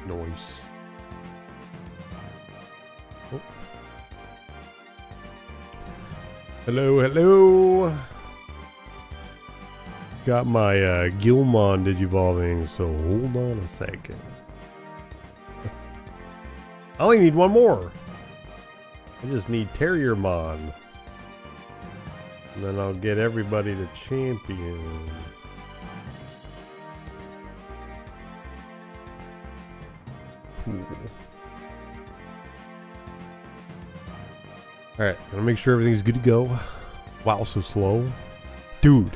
Noise. Oh. Hello, hello. Got my Gilmon digivolving, so hold on a second. I only need one more. I just need Terriermon. And then I'll get everybody to champion. Cool. Alright, gonna make sure everything's good to go. Wow, so slow. Dude.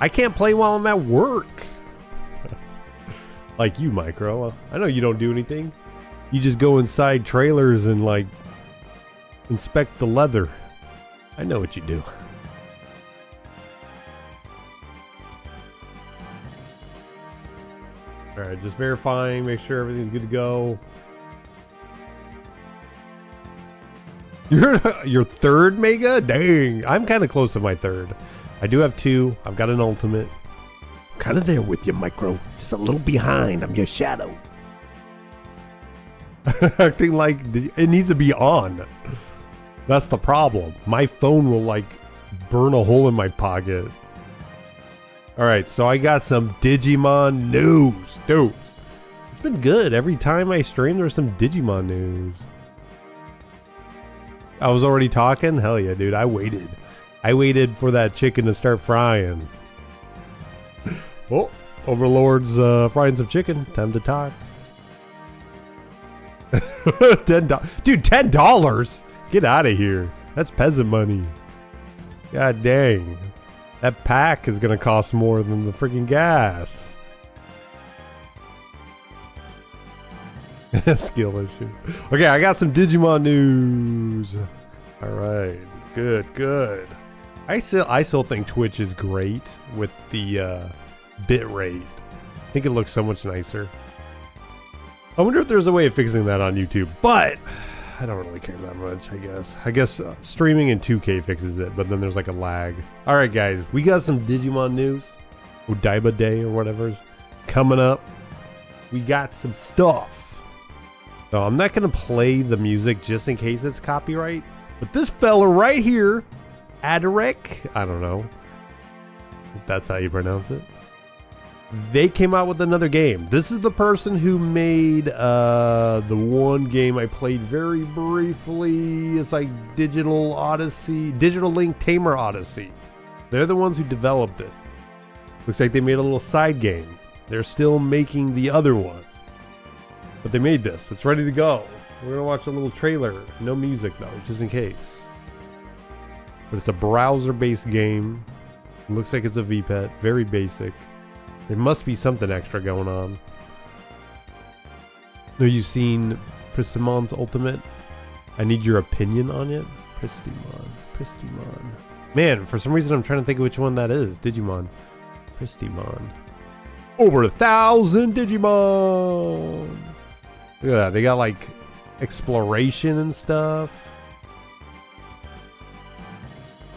I can't play while I'm at work. Like you, Micro. I know you don't do anything. You just go inside trailers and like inspect the leather. I know what you do. Alright, just verifying, make sure everything's good to go. You're your third Mega? Dang, I'm kind of close to my third. I do have 2. I've got an ultimate. I'm kind of there with you, Micro. Just a little behind. I'm your shadow. Acting like it needs to be on. That's the problem. My phone will like burn a hole in my pocket. Alright, so I got some Digimon news. Dude, it's been good. Every time I stream, there's some Digimon news. I was already talking? Hell yeah, dude. I waited. I waited for that chicken to start frying. Oh, Overlord's frying some chicken. Time to talk. $10. Dude, $10? Get out of here. That's peasant money. God dang. That pack is going to cost more than the freaking gas. Skill issue. Okay, I got some Digimon news. All right. Good, good. I still think Twitch is great with the bit rate. I think it looks so much nicer. I wonder if there's a way of fixing that on YouTube, but I don't really care that much, I guess. I guess streaming in 2K fixes it, but then there's like a lag. All right, guys, we got some Digimon news. Odaiba Day or whatever's coming up. We got some stuff. So I'm not going to play the music just in case it's copyright, but this fella right here, Adarek, I don't know if that's how you pronounce it. They came out with another game. This is the person who made the one game I played very briefly. It's like Digital Link Tamer Odyssey. They're the ones who developed it. Looks like they made a little side game. They're still making the other one. But they made this. It's ready to go. We're going to watch a little trailer. No music though, just in case. But it's a browser-based game. Looks like it's a VPET. Very basic. There must be something extra going on. Have you seen Pristimon's Ultimate? I need your opinion on it. Pristimon. Man, for some reason I'm trying to think of which one that is. Digimon. Pristimon. Over 1,000 Digimon! Look at that. They got like exploration and stuff.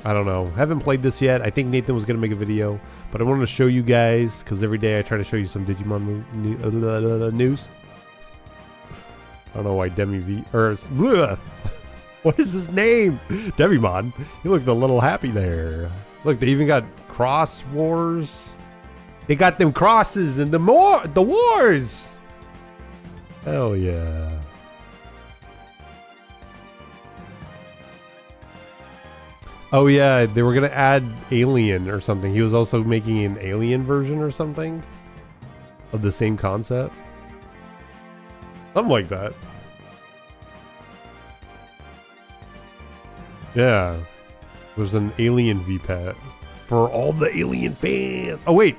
I don't know. Haven't played this yet. I think Nathan was going to make a video. But I wanted to show you guys, because every day I try to show you some Digimon news. I don't know why what is his name? Devimon. He looked a little happy there. Look, they even got cross wars. They got them crosses and the wars. Hell yeah. Oh yeah, they were gonna add Alien or something. He was also making an Alien version or something of the same concept. Something like that. Yeah. There's an Alien VPAT for all the Alien fans. Oh wait.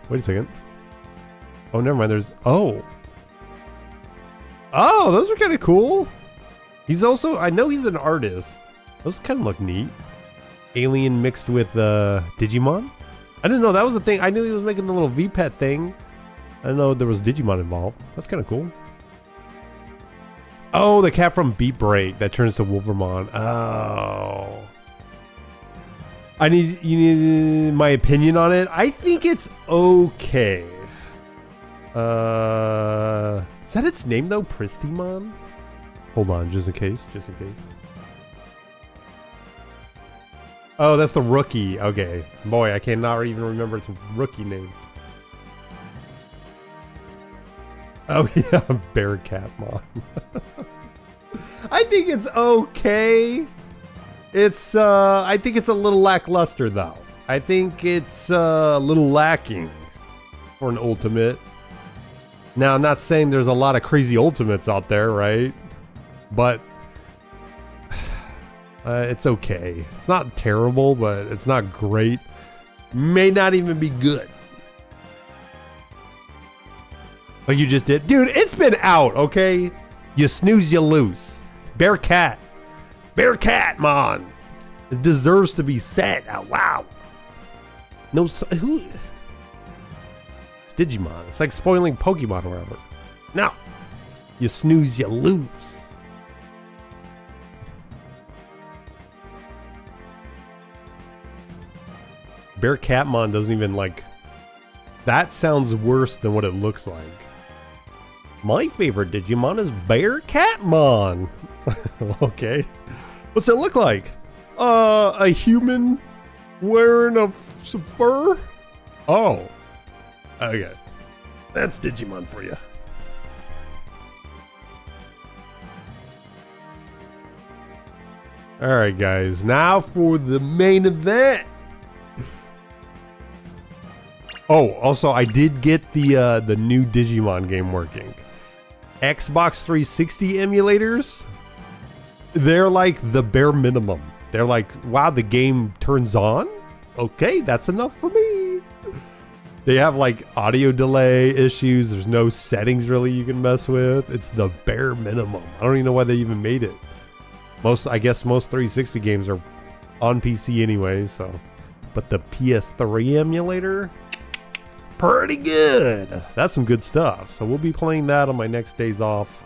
Wait a second. Oh, never mind. There's... Oh, those are kind of cool. He's also... I know he's an artist. Those kind of look neat. Alien mixed with Digimon? I didn't know that was a thing. I knew he was making the little VPET thing. I didn't know there was Digimon involved. That's kind of cool. Oh, the cat from Beat Break that turns to Wolvermon. Oh. You need my opinion on it. I think it's okay. Is that its name though? Pristimon? Hold on, just in case. Oh, that's the rookie. Okay. Boy, I cannot even remember its rookie name. Oh yeah, Bearcatmon. I think it's okay. It's I think it's a little lackluster though. I think it's a little lacking for an ultimate. Now, I'm not saying there's a lot of crazy ultimates out there, right? But it's okay. It's not terrible, but it's not great. May not even be good. Like you just did. Dude, it's been out, okay? You snooze, you lose. Bearcatmon. It deserves to be said out loud. No, who? It's Digimon. It's like spoiling Pokemon or whatever. No. You snooze, you lose. Bearcatmon doesn't even like... That sounds worse than what it looks like. My favorite Digimon is Bearcatmon. Okay. What's it look like? A human wearing some fur? Oh. Okay. That's Digimon for you. Alright guys, now for the main event. Oh, also I did get the new Digimon game working. Xbox 360 emulators, they're like the bare minimum. They're like, wow, the game turns on? Okay, that's enough for me. They have like audio delay issues. There's no settings really you can mess with. It's the bare minimum. I don't even know why they even made it. I guess most 360 games are on PC anyway, so. But the PS3 emulator, pretty good. That's some good stuff. So we'll be playing that on my next days off.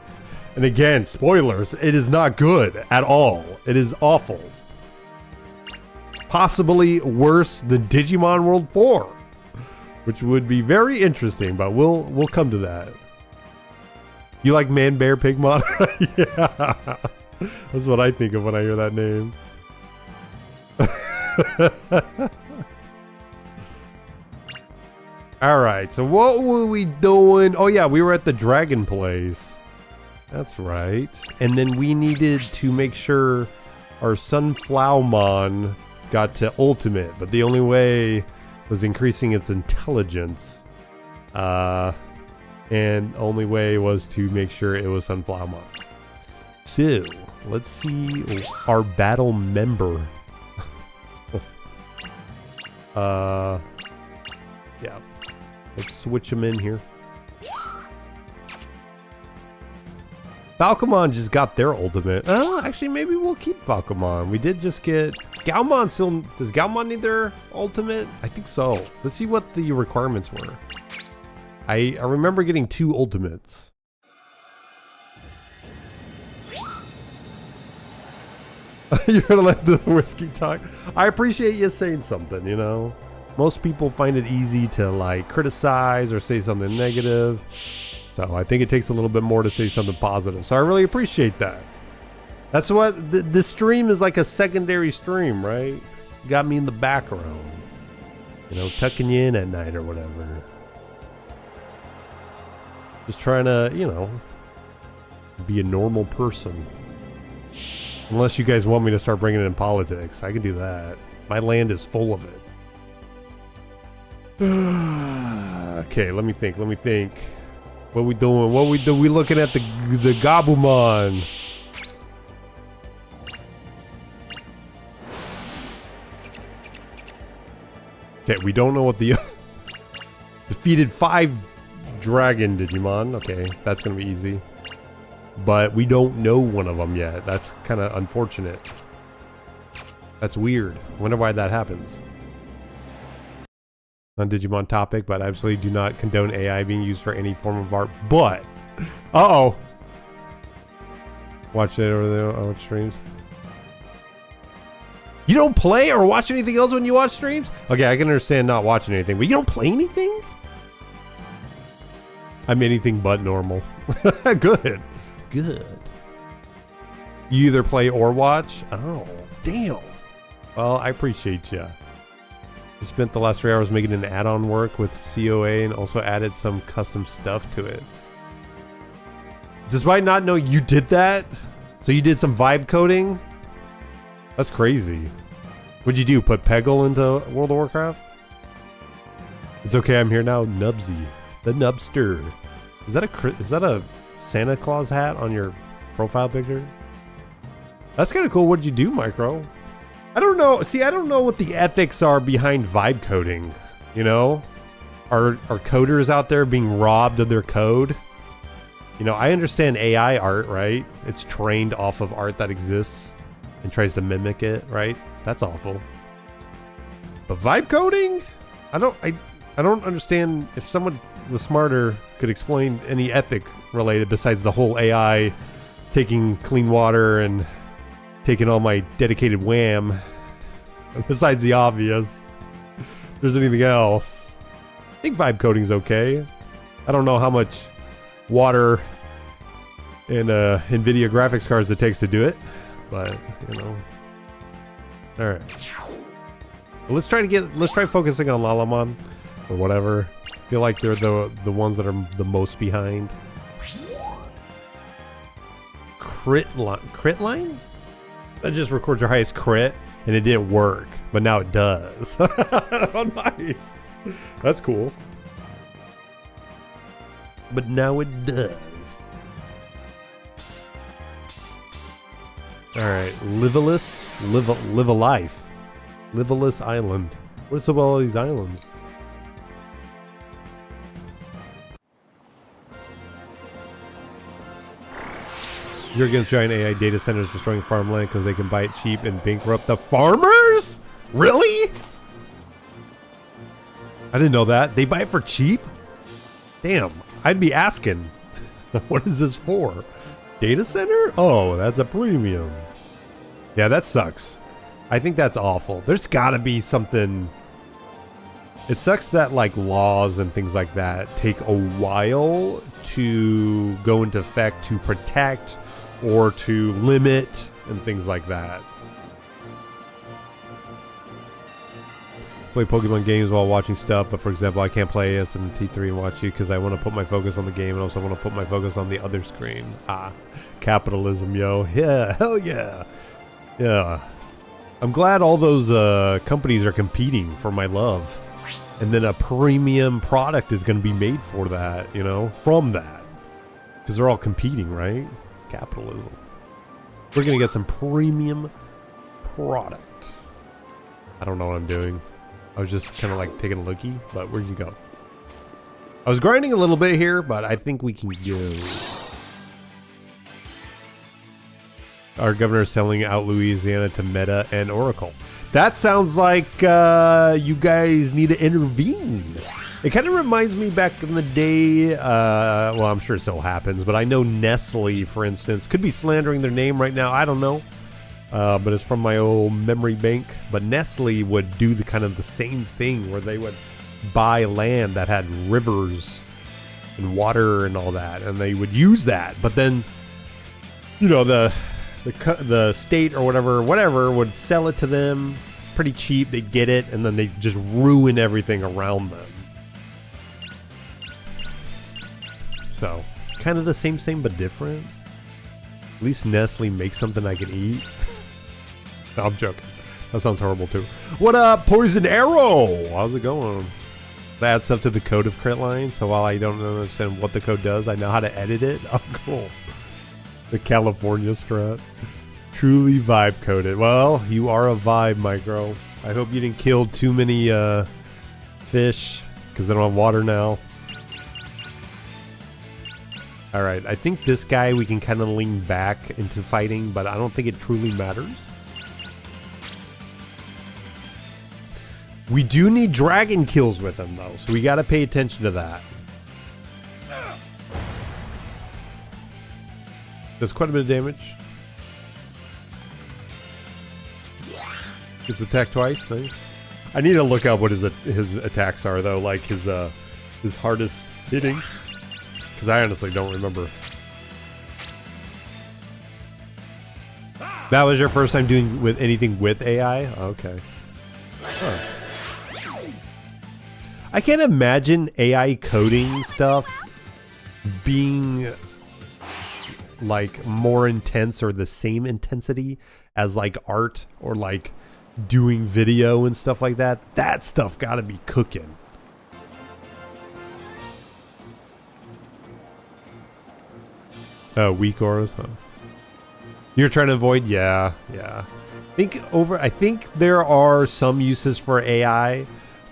And again, spoilers, it is not good at all. It is awful. Possibly worse than Digimon World 4, which would be very interesting, but we'll come to that. You like Man Bear Pigmon? Yeah. That's what I think of when I hear that name. Alright, so what were we doing? Oh yeah, we were at the Dragon Place. That's right. And then we needed to make sure our Sunflowermon got to Ultimate, but the only way was increasing its intelligence. And only way was to make sure it was Sunflowermon. So, let's see our battle member. Yeah. Let's switch them in here. Falcomon just got their ultimate. Actually, maybe we'll keep Falcomon. We did just get... Gatomon still... Does Gatomon need their ultimate? I think so. Let's see what the requirements were. I remember getting 2 ultimates. You're gonna let the whiskey talk? I appreciate you saying something, you know? Most people find it easy to like criticize or say something negative. So I think it takes a little bit more to say something positive. So I really appreciate that. That's what the stream is, like a secondary stream, right? Got me in the background. You know, tucking you in at night or whatever. Just trying to, you know, be a normal person. Unless you guys want me to start bringing in politics. I can do that. My land is full of it. Okay, let me think. What we doing? We looking at the Gabumon. Okay, we don't know what the defeated 5 dragon Digimon. Okay, that's gonna be easy. But we don't know one of them yet. That's kind of unfortunate. That's weird. Wonder why that happens. On Digimon topic, but I absolutely do not condone AI being used for any form of art. But, uh-oh. Watch it over there on streams. You don't play or watch anything else when you watch streams? Okay, I can understand not watching anything, but you don't play anything? I'm anything but normal. Good. Good. You either play or watch? Oh, damn. Well, I appreciate you. I spent the last 3 hours making an add-on work with COA and also added some custom stuff to it. Despite not knowing you did that? So you did some vibe coding? That's crazy. What'd you do? Put Peggle into World of Warcraft? It's okay, I'm here now. Nubsy. The Nubster. Is that a Santa Claus hat on your profile picture? That's kind of cool. What did you do, Micro? I don't know. See, I don't know what the ethics are behind vibe coding. You know? Are coders out there being robbed of their code? You know, I understand AI art, right? It's trained off of art that exists and tries to mimic it, right? That's awful. But vibe coding? I don't understand. If someone was smarter could explain any ethic related besides the whole AI taking clean water and taking all my dedicated wham. Besides the obvious, if there's anything else. I think vibe coding's okay. I don't know how much water and NVIDIA graphics cards it takes to do it, but you know. All right. Well, let's try focusing on Lalamon or whatever. I feel like they're the ones that are the most behind. Crit line? That just records your highest crit, and it didn't work, but now it does. Oh, nice. That's cool. But now it does. Alright, live a life. Liveless Island. What's up with all these islands? You're against giant AI data centers destroying farmland because they can buy it cheap and bankrupt the farmers? Really? I didn't know that. They buy it for cheap? Damn, I'd be asking. What is this for? Data center? Oh, that's a premium. Yeah, that sucks. I think that's awful. There's gotta be something. It sucks that like laws and things like that take a while to go into effect to protect or to limit and things like that. Play Pokemon games while watching stuff, but for example, I can't play SMT3 and watch you because I want to put my focus on the game and also want to put my focus on the other screen. Ah, capitalism, yo. Yeah, hell yeah. Yeah. I'm glad all those companies are competing for my love. And then a premium product is going to be made for that, you know, from that. Because they're all competing, right? Capitalism. We're going to get some premium product. I don't know what I'm doing. I was just kind of like taking a lookie, but where'd you go? I was grinding a little bit here, but I think we can go. Our governor is selling out Louisiana to Meta and Oracle. That sounds like you guys need to intervene. It kind of reminds me back in the day, well, I'm sure it still happens, but I know Nestle, for instance, could be slandering their name right now. I don't know. But it's from my old memory bank. But Nestle would do the kind of the same thing where they would buy land that had rivers and water and all that, and they would use that. But then, you know, the state or whatever would sell it to them pretty cheap. They get it, and then they just ruin everything around them. So, kind of the same but different. At least Nestle makes something I can eat. No, I'm joking. That sounds horrible too. What up, Poison Arrow? How's it going? I add stuff to the code of Critline, so while I don't understand what the code does, I know how to edit it. Oh, cool. The California strat. Truly vibe coded. Well, you are a vibe, Micro. I hope you didn't kill too many fish, because they don't have water now. Alright, I think this guy we can kind of lean back into fighting, but I don't think it truly matters. We do need dragon kills with him, though, so we got to pay attention to that. Does quite a bit of damage. Gets attacked twice, nice. I need to look up what his attacks are, though, like his hardest hitting. Because I honestly don't remember. That was your first time doing with anything with AI? Okay. Huh. I can't imagine AI coding stuff being like more intense or the same intensity as like art or like doing video and stuff like that. That stuff gotta be cooking. Weak auras, huh? You're trying to avoid? Yeah. I think there are some uses for AI,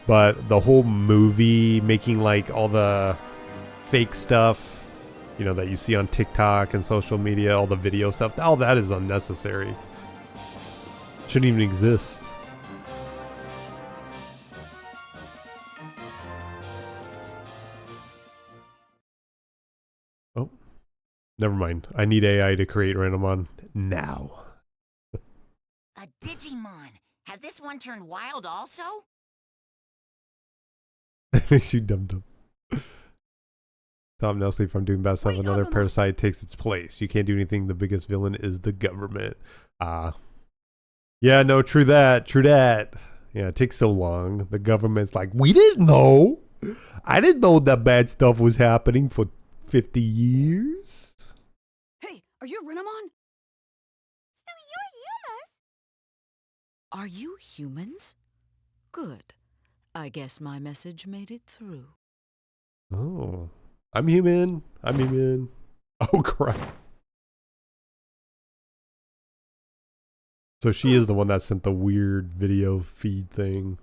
but the whole movie making like all the fake stuff, you know, that you see on TikTok and social media, all the video stuff, all that is unnecessary. Shouldn't even exist. Oh, never mind. I need AI to create Gatomon now. A Digimon. Has this one turned wild also? That makes you dumb. Stop Nelson from doing bad stuff. Another parasite takes its place. You can't do anything. The biggest villain is the government. Yeah, no, true that. Yeah, it takes so long. The government's like, we didn't know. I didn't know that bad stuff was happening for 50 years. Hey, are you Renamon? So you're Are you humans? Good. I guess my message made it through. Oh, I'm human. Oh, crap. So she is the one that sent the weird video feed thing.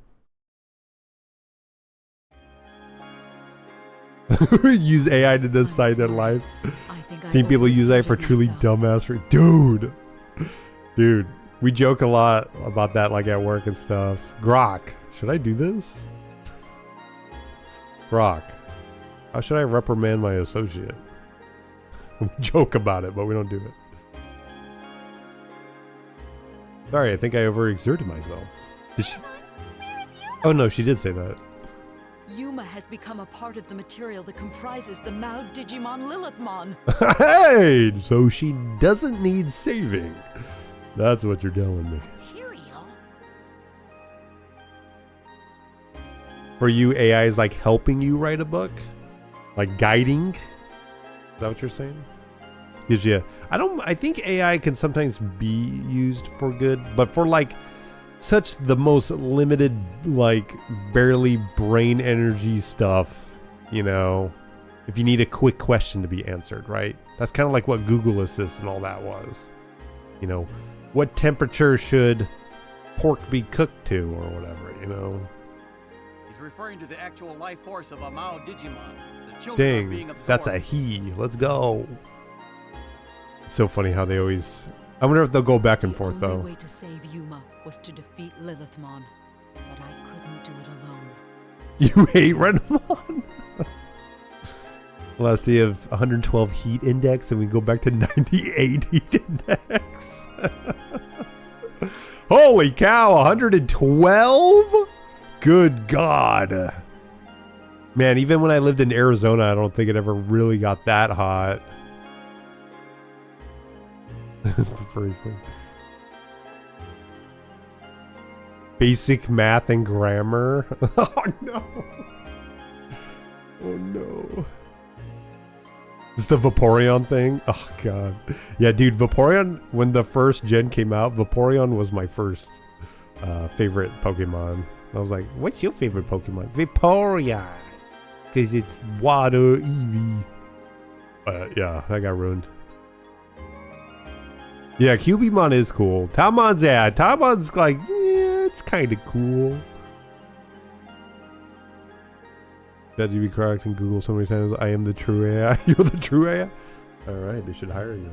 Use AI to decide their life. Seen people use AI for truly dumbass. Dude, we joke a lot about that, like at work and stuff. Grok, should I do this? Grok, how should I reprimand my associate? We joke about it, but we don't do it. Sorry, I think I overexerted myself. Did she? Oh no, she did say that. Yuma has become a part of the material that comprises the Mao Digimon Lilithmon. Hey, so she doesn't need saving. That's what you're telling me. material? For you, AI is like helping you write a book? Like guiding? Is that what you're saying? Gives you... I think AI can sometimes be used for good, but for like such the most limited, like barely brain energy stuff, you know, if you need a quick question to be answered, right? That's kind of like what Google Assist and all that was. You know, what temperature should pork be cooked to or whatever, you know? He's referring to the actual life force of a Mao Digimon. The children are being Dang, absorbed. that's a he. Let's go. It's so funny how they always... I wonder if they'll go back and forth, The though. only way to save Yuma was to defeat Lilithmon, but I couldn't do it alone. You hate Renamon? Last day of 112 heat index, and we go back to 98 heat index. Holy cow, 112? Good God. Man, even when I lived in Arizona, I don't think it ever really got that hot. That's the furry thing. Basic math and grammar. Oh no. Oh no. It's the Vaporeon thing. Oh god. Yeah, dude, Vaporeon, when the first gen came out, Vaporeon was my first favorite Pokemon. I was like, what's your favorite Pokemon? Vaporeon. Because it's water Eevee. Yeah, that got ruined. Yeah, Cubimon is cool. Talmon's like, yeah, it's kind of cool. That you be correct in Google so many times. I am the true AI. You're the true AI? Alright, they should hire you.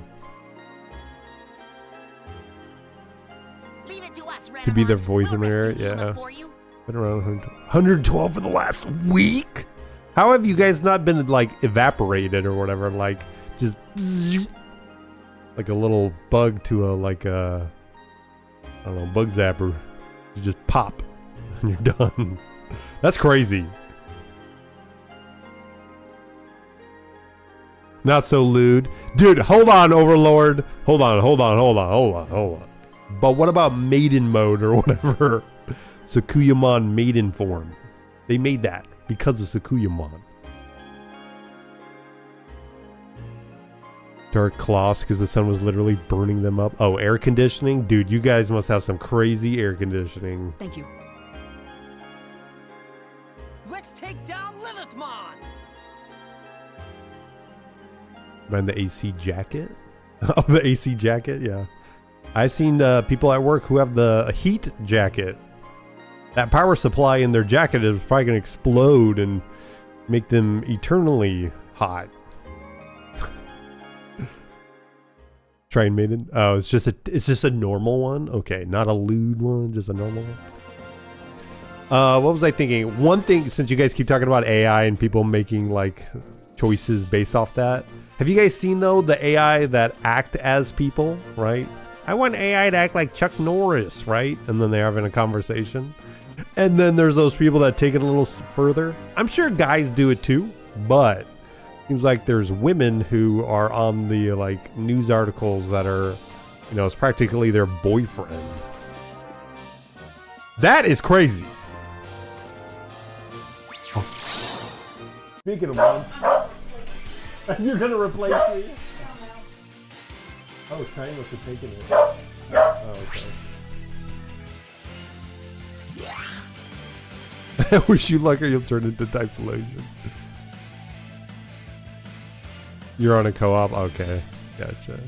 Leave it to us, To be their Renamon. voice We'll in there, rescue Yuma yeah. for you. Been around 112 for the last week? How have you guys not been, like, evaporated or whatever? Like, just... like a little bug to a, like a... I don't know, bug zapper. You just pop, and you're done. That's crazy. Not so lewd. Dude, hold on, Overlord. Hold on. But what about maiden mode or whatever? Sakuyamon maiden form. They made that because of Sakuyamon. Dark cloths because the sun was literally burning them up. Oh, air conditioning? Dude, you guys must have some crazy air conditioning. Thank you. Let's take down Lilithmon! And the AC jacket? Oh, the AC jacket? Yeah. I've seen people at work who have the heat jacket. That power supply in their jacket is probably going to explode and make them eternally hot. Train maiden? Oh, it's just a normal one? Okay, not a lewd one, just a normal one. What was I thinking? One thing, since you guys keep talking about AI and people making like choices based off that. Have you guys seen though the AI that act as people, right? I want AI to act like Chuck Norris, right? And then they're having a conversation. And then there's those people that take it a little further. I'm sure guys do it too, but seems like there's women who are on the like news articles that are, you know, it's practically their boyfriend. That is crazy. Oh. Speaking of one, you're gonna replace me? Oh, China must have taken it. Oh, okay. I wish you luck or you'll turn into Typhlosion. You're on a co-op? Okay. Gotcha.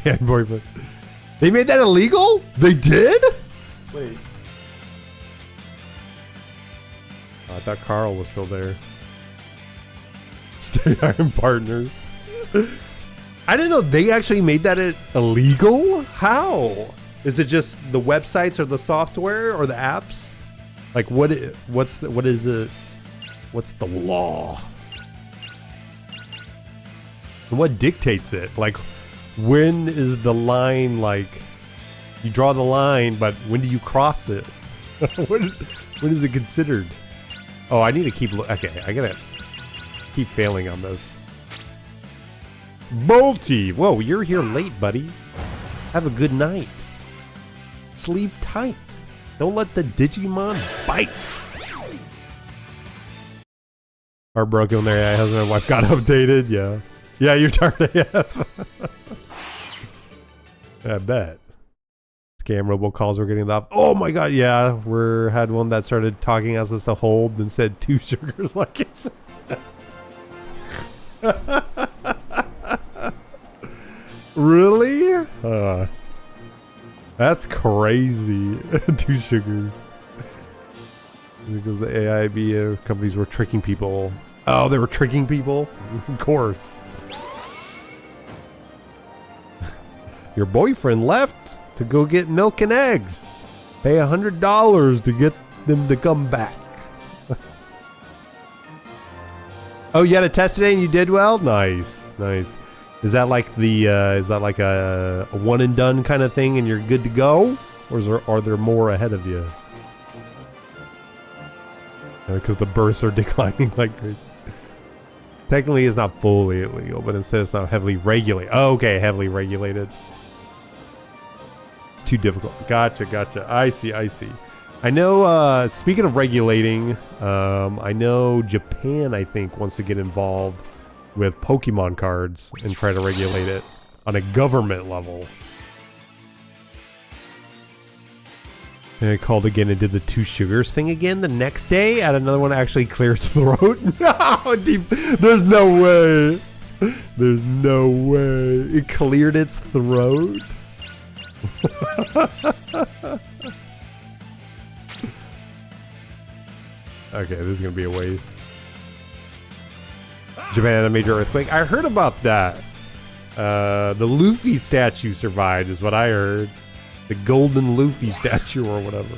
And boyfriend. They made that illegal? They did? Wait. Oh, I thought Carl was still there. Stay Iron Partners. I didn't know they actually made that illegal? How? Is it just the websites or the software or the apps? Like what is it? What's the law? And what dictates it? Like when is the line, like you draw the line, but when do you cross it? when is it considered? Oh, I need to keep okay, I gotta keep failing on those. Multi! Whoa, you're here late, buddy. Have a good night. Sleep tight. Don't let the Digimon bite. Heartbroken there. Yeah, husband and wife got updated. Yeah. Yeah, you're tired AF. I bet. Scam robocalls were getting off. Oh my god, yeah. We had one that started talking as us to hold and said 2 sugars like it's. Really? That's crazy. 2 sugars. Because the AIB companies were tricking people. Oh, they were tricking people? Of course. Your boyfriend left to go get milk and eggs. Pay $100 to get them to come back. Oh, you had a test today and you did well? Nice. Nice. Is that like a one and done kind of thing and you're good to go? Or are there more ahead of you? Because the bursts are declining like crazy. Technically it's not fully illegal, but instead it's not heavily regulated. Oh, okay, heavily regulated. It's too difficult. Gotcha. I see. I know, speaking of regulating, I know Japan, I think, wants to get involved with Pokemon cards and try to regulate it on a government level. And I called again and did the 2 sugars thing again the next day. Had another one actually clear its throat. No, there's no way. There's no way. It cleared its throat. Okay, this is gonna be a waste. Japan had a major earthquake. I heard about that. The Luffy statue survived, is what I heard. The golden Luffy statue or whatever.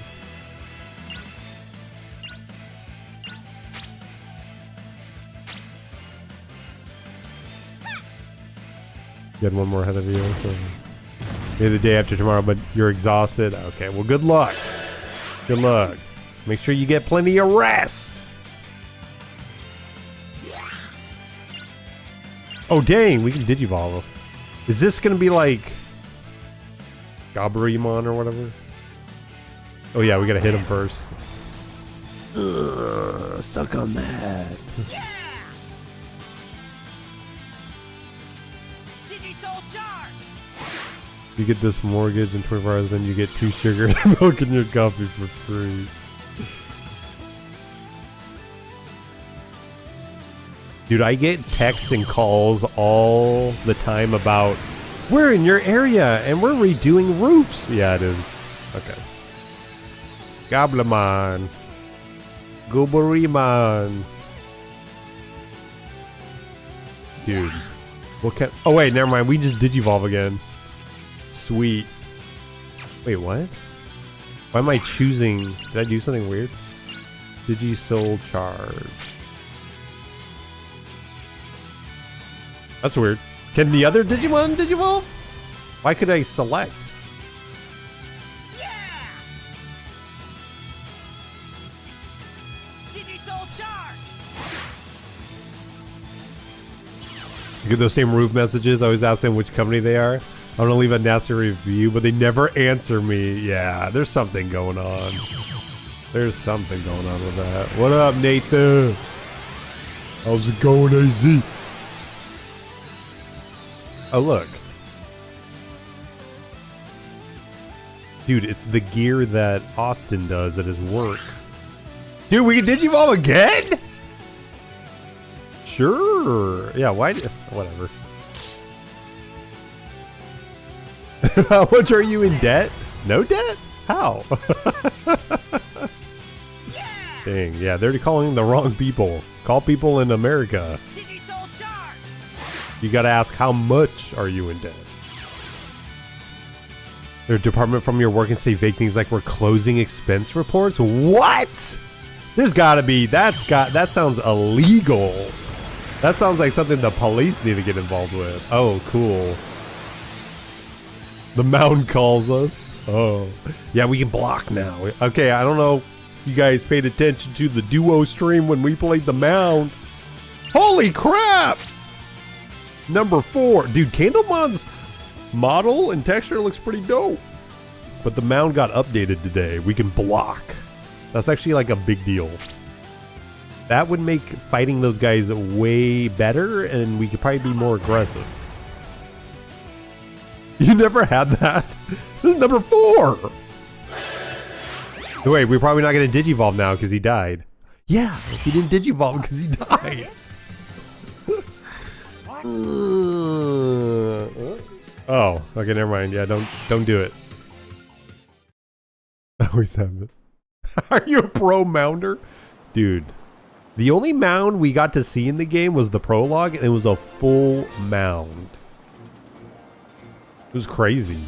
You had one more ahead of you. So maybe the day after tomorrow, but you're exhausted. Okay, well, good luck. Good luck. Make sure you get plenty of rest. Oh dang, we can Digivolve. Is this gonna be like Gatomon or whatever? Oh yeah, we gotta hit him first. Suck on that. Yeah! Digisoul charge! You get this mortgage in 24 hours, then you get 2 sugar and milk in your coffee for free. Dude, I get texts and calls all the time about, we're in your area and we're redoing roofs. Yeah, it is. Okay. Gatomon. Goburimon. Dude. What can... Oh wait, never mind. We just Digivolve again. Sweet. Wait, what? Why am I choosing... Did I do something weird? Digisoul charge. That's weird. Can the other Digimon Digivolve? Why could I select? Yeah! Digisoul charge! You get those same roof messages. I always ask them which company they are. I want to leave a nasty review, but they never answer me. Yeah, there's something going on. There's something going on with that. What up, Nathan? How's it going, AZ? Oh, look. Dude, it's the gear that Austin does at his work. Dude, we can Digivolve again? Sure. Yeah, why? Whatever. How much are you in debt? No debt? How? Yeah! Dang, yeah, they're calling the wrong people. Call people in America. Digisoul charge! You gotta ask, how much are you in debt? Their department from your work and say vague things like we're closing expense reports? What? There's gotta be, that sounds illegal. That sounds like something the police need to get involved with. Oh, cool. The mound calls us. Oh. Yeah, we can block now. Okay, I don't know if you guys paid attention to the duo stream when we played the mound. Holy crap! Number 4. Dude, Candlemon's model and texture looks pretty dope. But the mound got updated today. We can block. That's actually like a big deal. That would make fighting those guys way better, and we could probably be more aggressive. You never had that? This is number 4! Wait, we're probably not going to Digivolve now because he died. Yeah, he didn't Digivolve because he died. Oh, okay, never mind. Yeah, don't do it. I always have it. Are you a pro mounder? Dude, the only mound we got to see in the game was the prologue, and it was a full mound. It was crazy.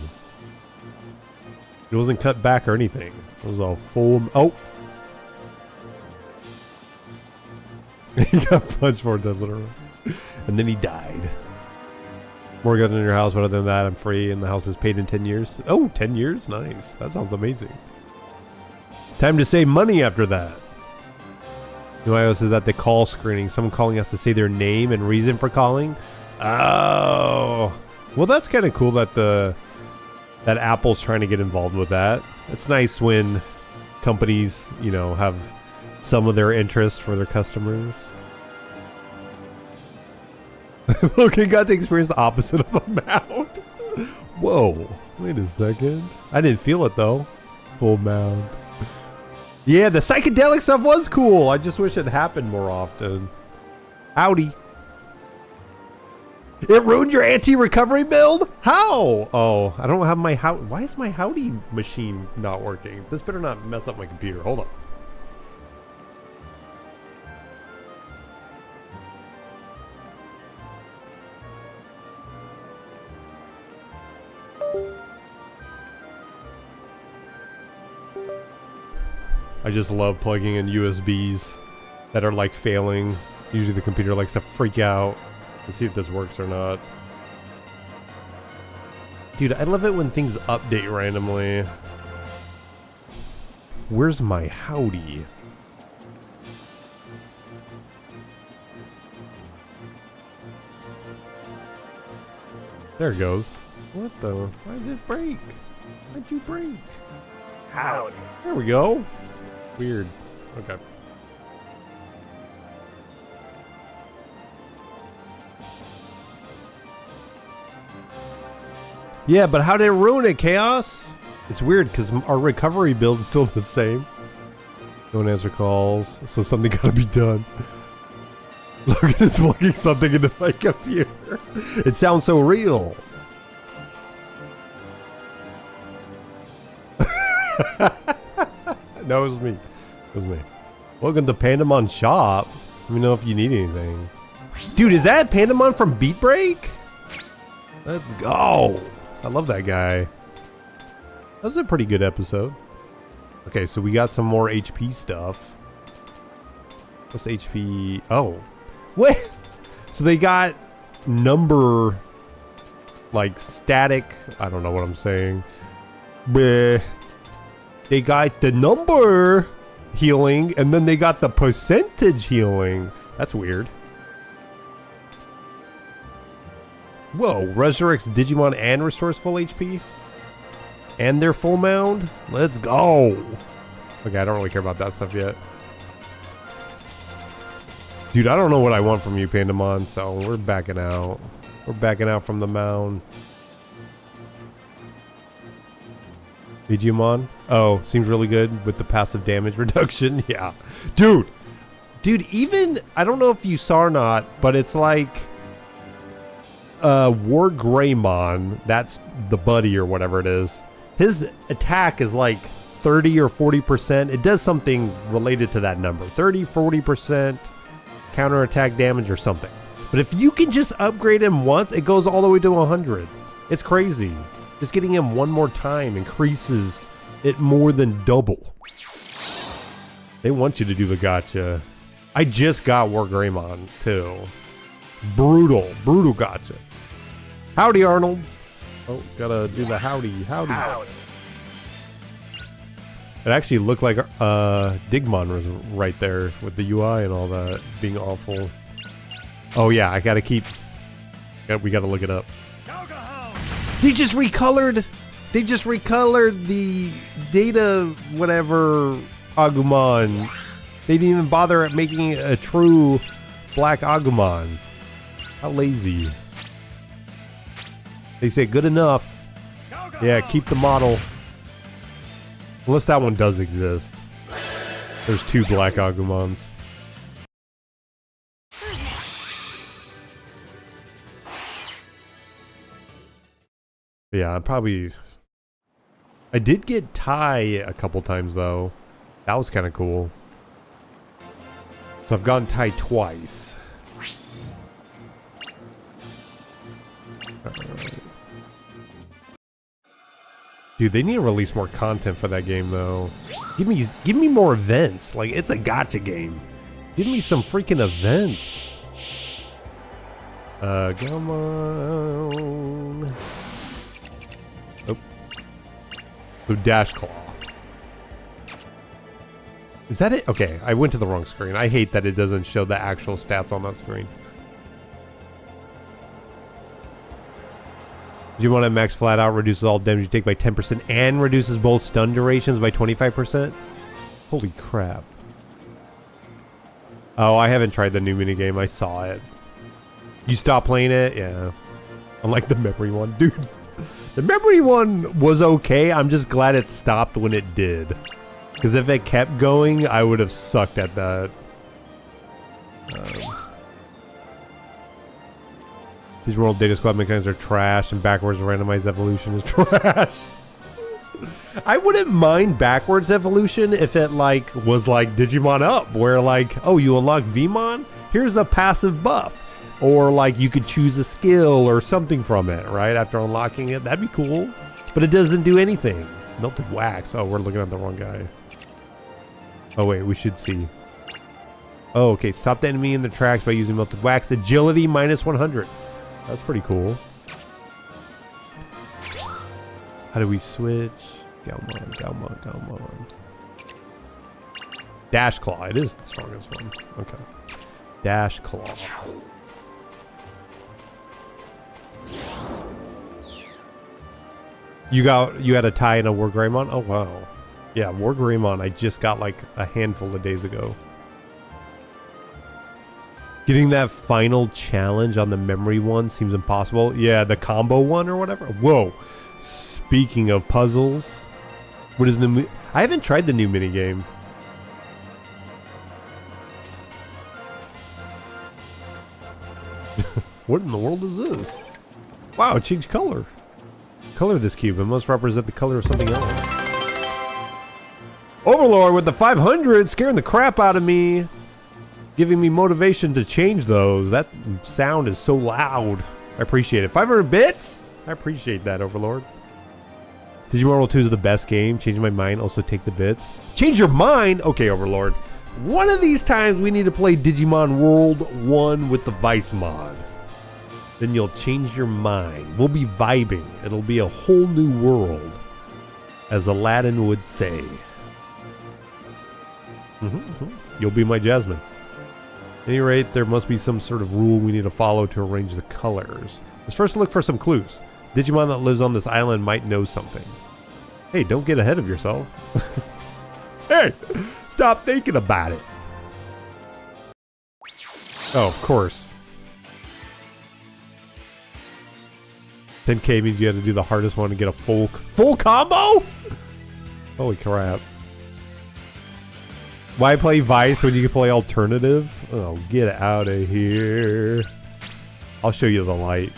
It wasn't cut back or anything. It was a full... Oh! He got punched for death, literally. And then he died. More guns in your house, but other than that, I'm free, and the house is paid in 10 years. Oh, 10 years? Nice. That sounds amazing. Time to save money after that. You know what else is at the call screening? Someone calling us to say their name and reason for calling? Oh... Well, that's kind of cool that that Apple's trying to get involved with that. It's nice when companies, you know, have some of their interest for their customers. Logan got to experience the opposite of a mount. Whoa, wait a second. I didn't feel it though. Full mount. Yeah, the psychedelic stuff was cool. I just wish it happened more often. Howdy. It ruined your anti-recovery build? How? Oh, I don't have my why is my Howdy machine not working? This better not mess up my computer. Hold on. I just love plugging in USBs that are like failing. Usually the computer likes to freak out. Let's see if this works or not. Dude, I love it when things update randomly. Where's my Howdy? There it goes. What the? Why did it break? Why'd you break? Howdy. There we go. Weird. Okay. Yeah, but how did it ruin it, Chaos? It's weird because our recovery build is still the same. Don't answer calls, so something gotta be done. Logan is plugging something into my computer. It sounds so real. No, it was me. It was me. Welcome to Pandamon Shop. Let me know if you need anything. Dude, is that Pandamon from Beat Break? Let's go. I love that guy. That was a pretty good episode. Okay, so we got some more HP stuff. What's HP? Oh. What? So they got number, like static. I don't know what I'm saying. Bleh. They got the number healing, and then they got the percentage healing. That's weird. Whoa, resurrects Digimon and restores full HP? And their full mound? Let's go. Okay, I don't really care about that stuff yet. Dude, I don't know what I want from you, Pandamon, so we're backing out. We're backing out from the mound. Digimon? Oh, seems really good with the passive damage reduction. Yeah. Dude, even, I don't know if you saw or not, but it's like War Greymon, that's the buddy or whatever it is. His attack is like 30 or 40%. It does something related to that number. 30, 40% counterattack damage or something. But if you can just upgrade him once, it goes all the way to 100. It's crazy. Just getting him one more time increases it more than double. They want you to do the gotcha. I just got War Greymon too. Brutal gotcha. Howdy, Arnold. Oh, gotta do the howdy. It actually looked like Digimon was right there with the UI and all that being awful. Oh yeah, we gotta look it up. They just recolored the data whatever Agumon. They didn't even bother at making a true black Agumon. How lazy. They say good enough. Yeah, keep the model. Unless that one does exist. There's two black Agumons. Yeah, I did get Tai a couple times though. That was kind of cool. So I've gotten Tai twice. Dude, they need to release more content for that game though. Give me more events. Like, it's a gacha game. Give me some freaking events. Gatomon. Oh. So Dash Claw. Is that it? Okay, I went to the wrong screen. I hate that it doesn't show the actual stats on that screen. Digimon at max flat out reduces all damage you take by 10% and reduces both stun durations by 25%. Holy crap. Oh, I haven't tried the new minigame. I saw it. You stopped playing it? Yeah. Unlike the memory one. Dude, the memory one was okay. I'm just glad it stopped when it did. Because if it kept going, I would have sucked at that. Digimon World Data Squad mechanics are trash, and backwards randomized evolution is trash. I wouldn't mind backwards evolution if it like was like Digimon Up, where like, oh, you unlock Vmon, here's a passive buff, or like you could choose a skill or something from it, right? After unlocking it, that'd be cool. But it doesn't do anything. Melted wax. Oh, we're looking at the wrong guy. Oh wait, we should see. Oh, okay. Stop the enemy in the tracks by using melted wax. Agility minus 100. That's pretty cool. How do we switch? Gatomon. Dash Claw. It is the strongest one. Okay. Dash Claw. You had a tie in a War Greymon? Oh wow. Yeah, War Greymon I just got like a handful of days ago. Getting that final challenge on the memory one seems impossible. Yeah, the combo one or whatever. Whoa. Speaking of puzzles, what is the I haven't tried the new minigame. What in the world is this? Wow, it changed color. Color this cube. It must represent the color of something else. Overlord with the 500 scaring the crap out of me. Giving me motivation to change those. That sound is so loud. I appreciate it. 500 bits? I appreciate that, Overlord. Digimon World 2 is the best game. Change my mind. Also take the bits. Change your mind? Okay, Overlord. One of these times we need to play Digimon World 1 with the Vice mod. Then you'll change your mind. We'll be vibing. It'll be a whole new world. As Aladdin would say. You'll be my Jasmine. At any rate, there must be some sort of rule we need to follow to arrange the colors. Let's first look for some clues. Digimon that lives on this island might know something. Hey, don't get ahead of yourself. Hey, stop thinking about it. Oh, of course. 10K means you have to do the hardest one to get a full combo? Holy crap. Why play Vice when you can play Alternative? Oh, get out of here. I'll show you the light.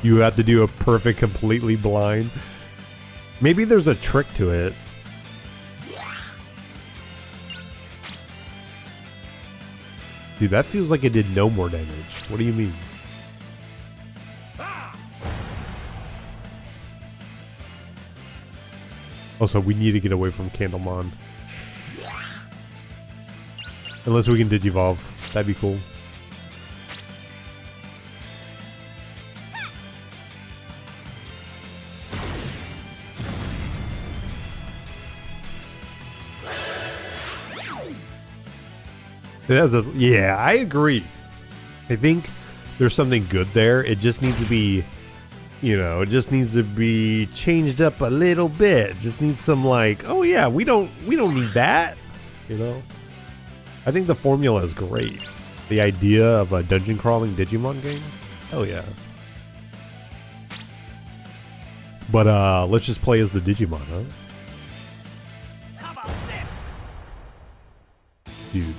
You have to do a perfect completely blind. Maybe there's a trick to it. Dude, that feels like it did no more damage. What do you mean? Also, we need to get away from Candlemon. Unless we can Digivolve. That'd be cool. Yeah, I agree. I think there's something good there. It just needs to be, you know, it just needs to be changed up a little bit. Just needs some like, oh yeah, we don't need that. You know? I think the formula is great. The idea of a dungeon crawling Digimon game? Hell yeah. But let's just play as the Digimon, huh? How about this? Dude,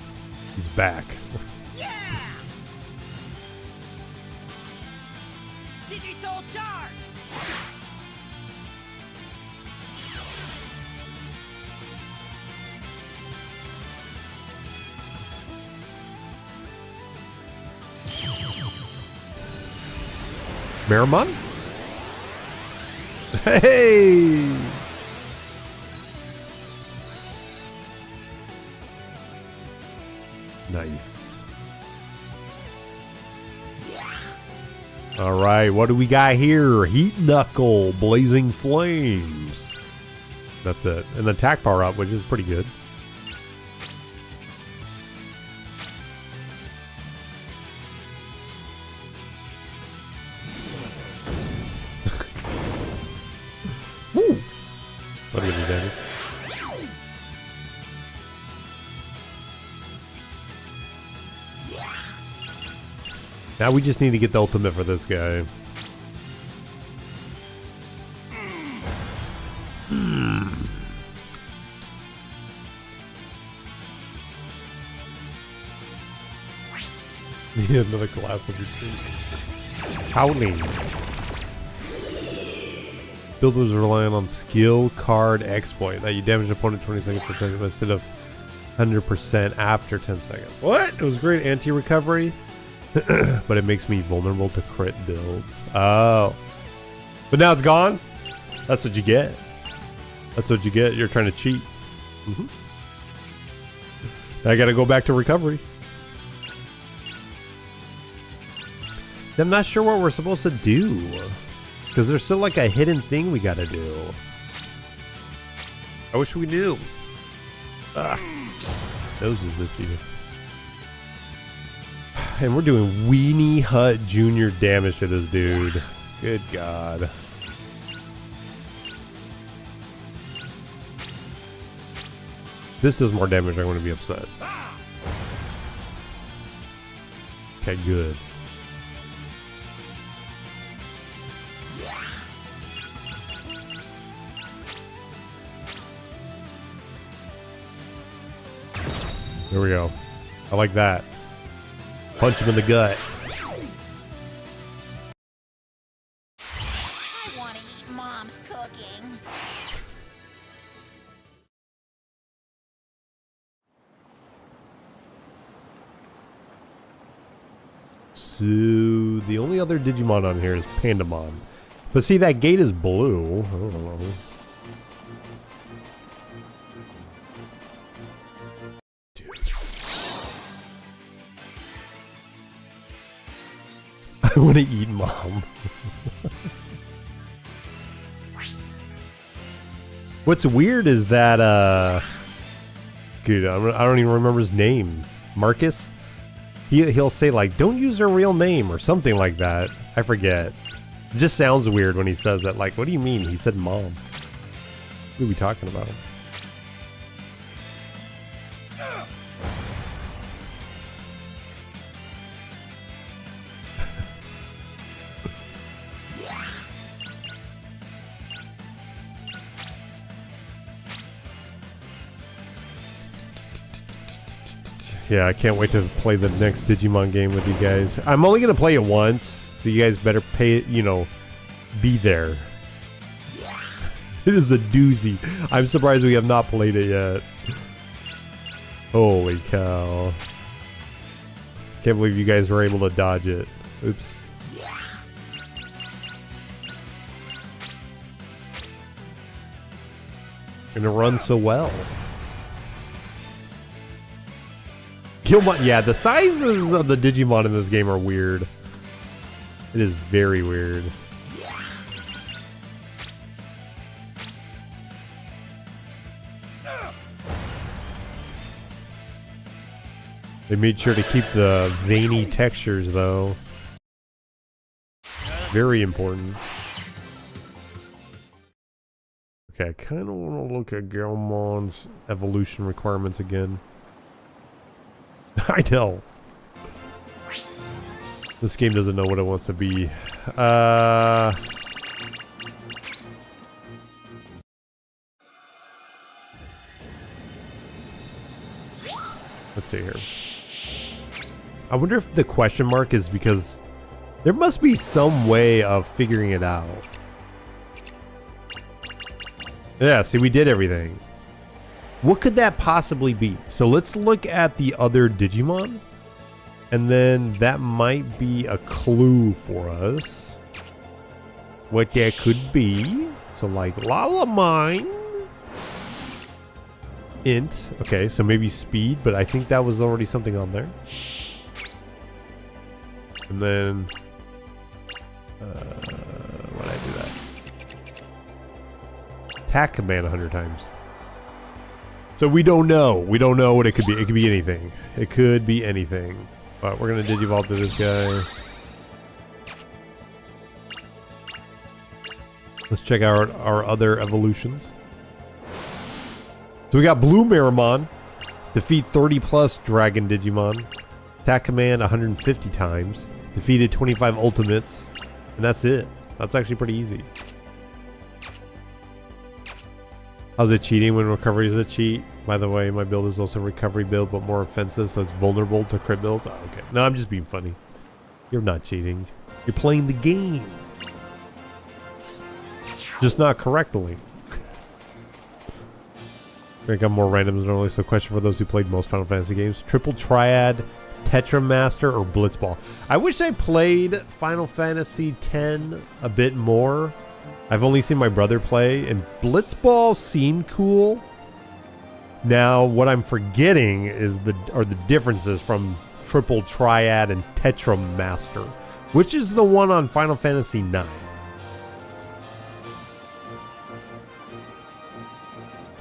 he's back. Yeah! Digisoul charge! Meramon? Hey! Nice. All right, what do we got here? Heat Knuckle, Blazing Flames. That's it. And the attack power up, which is pretty good. Woo! What do we do damage? Now we just need to get the ultimate for this guy. Need another glass of your drink. Howling. Builders are relying on skill card exploit that you damage an opponent 20 seconds per second instead of 100% after 10 seconds. What? It was great anti-recovery. But it makes me vulnerable to crit builds. Oh. But now it's gone? That's what you get. That's what you get. You're trying to cheat. I gotta go back to recovery. I'm not sure what we're supposed to do. Because there's still like a hidden thing we gotta do. I wish we knew. Nose is itchy. And we're doing Weenie Hut Junior damage to this dude. Good God. If this does more damage, I'm going to be upset. Okay, good. There we go. I like that. Punch him in the gut. I want to eat Mom's cooking. So the only other Digimon on here is Pandamon. But see, that gate is blue. I don't know. I want to eat Mom. What's weird is that, dude, I don't even remember his name. Marcus? He'll say, like, don't use her real name or something like that. I forget. It just sounds weird when he says that. Like, what do you mean? He said Mom. What are we talking about? Yeah, I can't wait to play the next Digimon game with you guys. I'm only going to play it once, so you guys better pay it, you know, be there. It is a doozy. I'm surprised we have not played it yet. Holy cow. Can't believe you guys were able to dodge it. Oops. And it runs so well. Yeah, the sizes of the Digimon in this game are weird. It is very weird. They made sure to keep the veiny textures, though. Very important. Okay, I kind of want to look at Gatomon's evolution requirements again. I know. This game doesn't know what it wants to be. Let's see here. I wonder if the question mark is because there must be some way of figuring it out. Yeah, see, we did everything. What could that possibly be? So let's look at the other Digimon. And then that might be a clue for us. What that could be. So like Lalamine. Int. Okay, so maybe speed, but I think that was already something on there. And then... why did I do that? Attack command 100 times. So we don't know. We don't know what it could be. It could be anything. It could be anything. But we're going to Digivolve to this guy. Let's check out our other evolutions. So we got Blue Miramon. Defeat 30 plus Dragon Digimon. Attack command 150 times. Defeated 25 ultimates. And that's it. That's actually pretty easy. How's it cheating when recovery is a cheat? By the way, my build is also a recovery build, but more offensive, so it's vulnerable to crit builds. Oh, okay. No, I'm just being funny. You're not cheating. You're playing the game. Just not correctly. I got more randoms normally, so question for those who played most Final Fantasy games. Triple Triad, Tetra Master, or Blitzball? I wish I played Final Fantasy X a bit more. I've only seen my brother play, and Blitzball seemed cool. Now, what I'm forgetting is the differences from Triple Triad and Tetra Master, which is the one on Final Fantasy IX.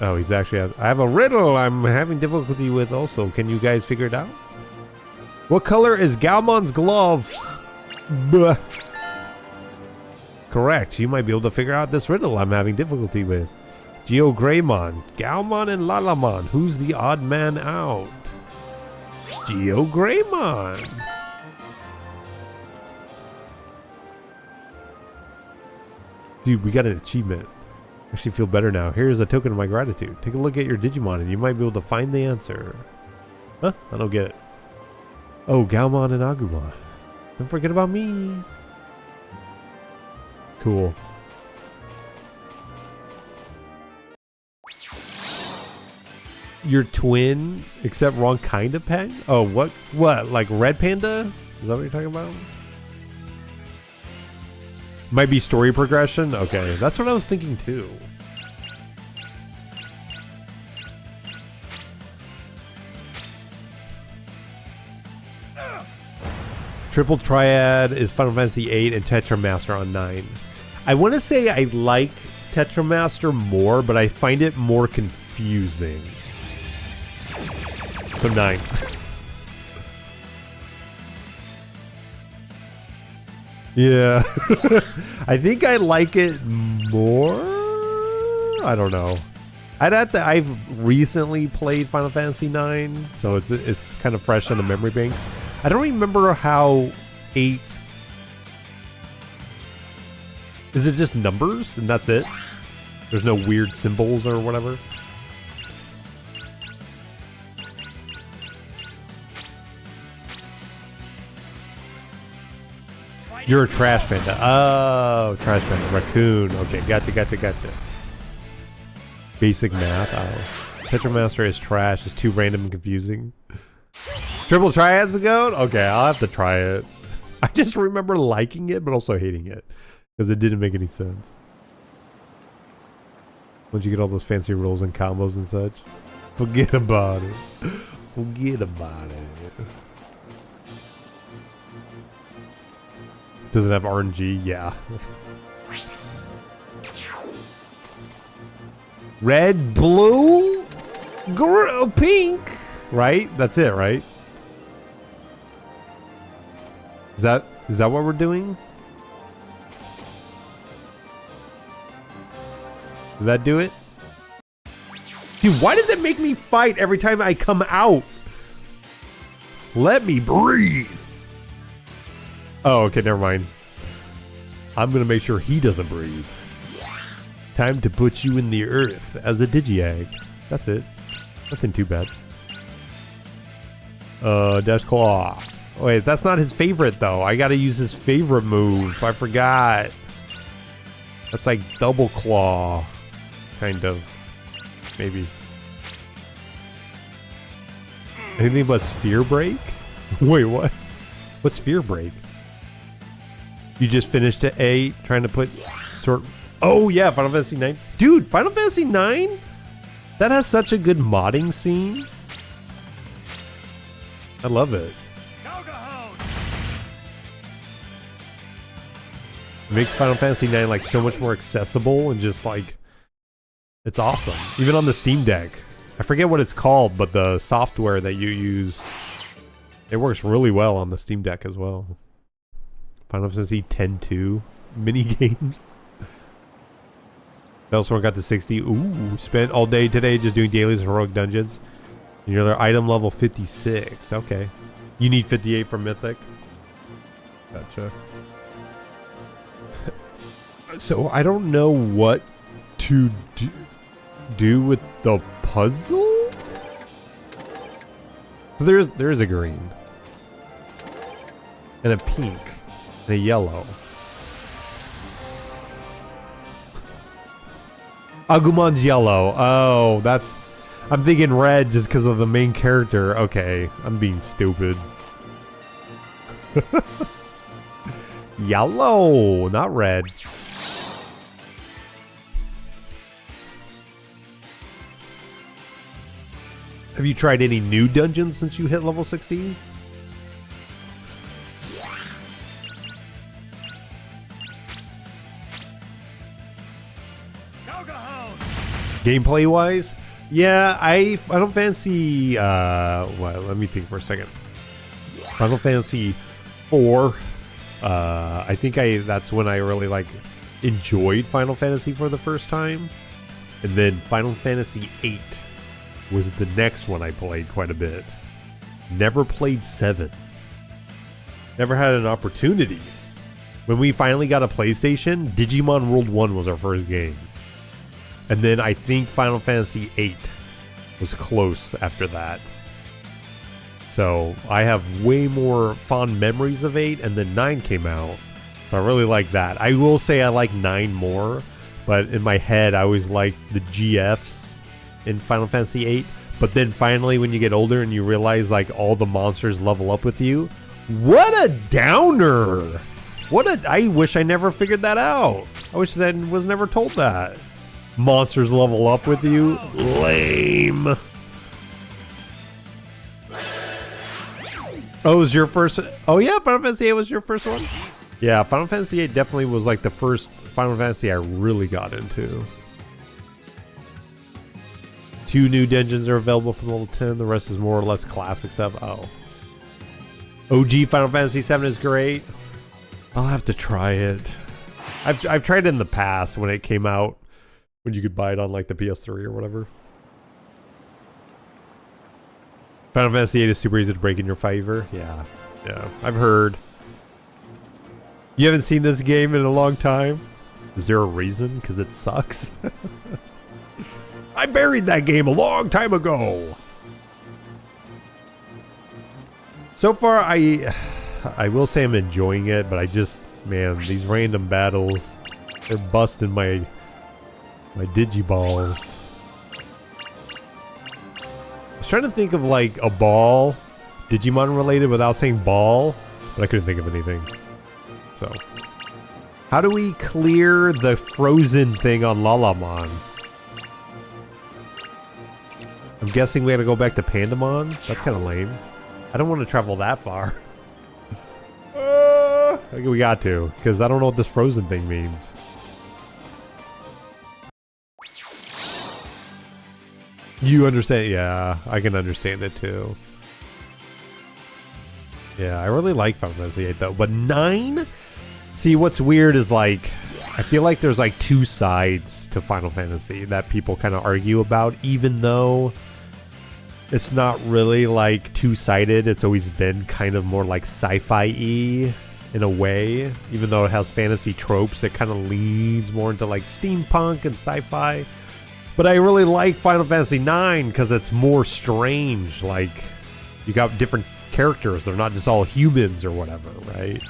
Oh, he's actually... I have a riddle I'm having difficulty with also. Can you guys figure it out? What color is Gaomon's glove? Bleh. Correct. You might be able to figure out this riddle I'm having difficulty with. Geogreymon, Gaomon, and Lalamon. Who's the odd man out? Geogreymon. Dude, we got an achievement. I actually feel better now. Here's a token of my gratitude. Take a look at your Digimon and you might be able to find the answer. Huh? I don't get it. Oh, Gaomon and Agumon. Don't forget about me. Cool. Your twin, except wrong kind of pen? Oh, what? What? Like Red Panda? Is that what you're talking about? Might be story progression? Okay, that's what I was thinking too. Triple Triad is Final Fantasy VIII and Tetramaster on 9. I want to say I like Tetramaster more, but I find it more confusing. So 9. Yeah. I think I like it more. I don't know. I've recently played Final Fantasy IX, so it's kind of fresh in the memory bank. I don't remember how 8's... Is it just numbers and that's it? There's no weird symbols or whatever? You're a trash panda. Oh, trash panda. Raccoon. Okay, gotcha. Basic math. Oh. Tetramaster is trash. It's too random and confusing. Triple Triad's the goat? Okay, I'll have to try it. I just remember liking it, but also hating it. Because it didn't make any sense. Once you get all those fancy rolls and combos and such. Forget about it. Forget about it. Does it have RNG? Yeah. Red, blue, pink. Right? That's it, right? Is that what we're doing? Did that do it? Dude, why does it make me fight every time I come out? Let me breathe. Oh, okay, never mind. I'm gonna make sure he doesn't breathe. Time to put you in the earth as a Digi-Egg. That's it. Nothing too bad. Dash Claw. Wait, that's not his favorite though. I gotta use his favorite move. I forgot. That's like Double Claw. Kind of. Maybe. Anything but Sphere Break? Wait, what? What's Sphere Break? You just finished at 8, trying to put sort... Oh yeah, Final Fantasy 9. Dude, Final Fantasy 9? That has such a good modding scene. I love it. It makes Final Fantasy 9 like so much more accessible and just like... It's awesome. Even on the Steam Deck. I forget what it's called, but the software that you use... It works really well on the Steam Deck as well. Final Fantasy X-2 mini games. Bellstorm got to 60. Ooh, spent all day today just doing dailies and heroic dungeons. And you're their item level 56. Okay. You need 58 for Mythic. Gotcha. So I don't know what to do with the puzzle. So there is a green. And a pink. And a yellow. Agumon's yellow. Oh, that's... I'm thinking red just because of the main character. Okay, I'm being stupid. Yellow, not red. Have you tried any new dungeons since you hit level 16? Gameplay wise, yeah, I don't fancy. Well, let me think for a second. Final Fantasy 4. I think that's when I really like enjoyed Final Fantasy for the first time. And then Final Fantasy 8 was the next one I played quite a bit. Never played 7. Never had an opportunity. When we finally got a PlayStation, Digimon World 1 was our first game. And then I think Final Fantasy 8 was close after that. So I have way more fond memories of 8, and then 9 came out. So I really like that. I will say I like 9 more, but in my head I always liked the GFs in Final Fantasy 8. But then finally when you get older and you realize like all the monsters level up with you, what a downer! I wish I never figured that out. I wish I was never told that. Monsters level up with you? Lame. Oh, it was your first? Oh yeah, Final Fantasy VIII was your first one? Yeah, Final Fantasy VIII definitely was like the first Final Fantasy I really got into. 2 new dungeons are available from level 10. The rest is more or less classic stuff. Oh. OG Final Fantasy VII is great. I'll have to try it. I've tried it in the past when it came out, when you could buy it on like the PS3 or whatever. Final Fantasy VIII is super easy to break in your favor. Yeah, I've heard. You haven't seen this game in a long time? Is there a reason? Because it sucks? I buried that game a long time ago. So far, I will say I'm enjoying it, but I just, man, these random battles, they're busting my digiballs. I was trying to think of like a ball, Digimon related without saying ball, but I couldn't think of anything. So, how do we clear the frozen thing on Lalamon? I'm guessing we gotta go back to Pandamon? That's kind of lame. I don't want to travel that far. Okay, we got to, because I don't know what this frozen thing means. You understand? Yeah, I can understand it too. Yeah, I really like Final Fantasy VIII though, but 9? See, what's weird is like, I feel like there's like 2 sides to Final Fantasy that people kind of argue about, even though it's not really like 2-sided. It's always been kind of more like sci-fi-y in a way. Even though it has fantasy tropes, it kind of leans more into like steampunk and sci-fi. But I really like Final Fantasy IX because it's more strange. Like, you got different characters. They're not just all humans or whatever, right?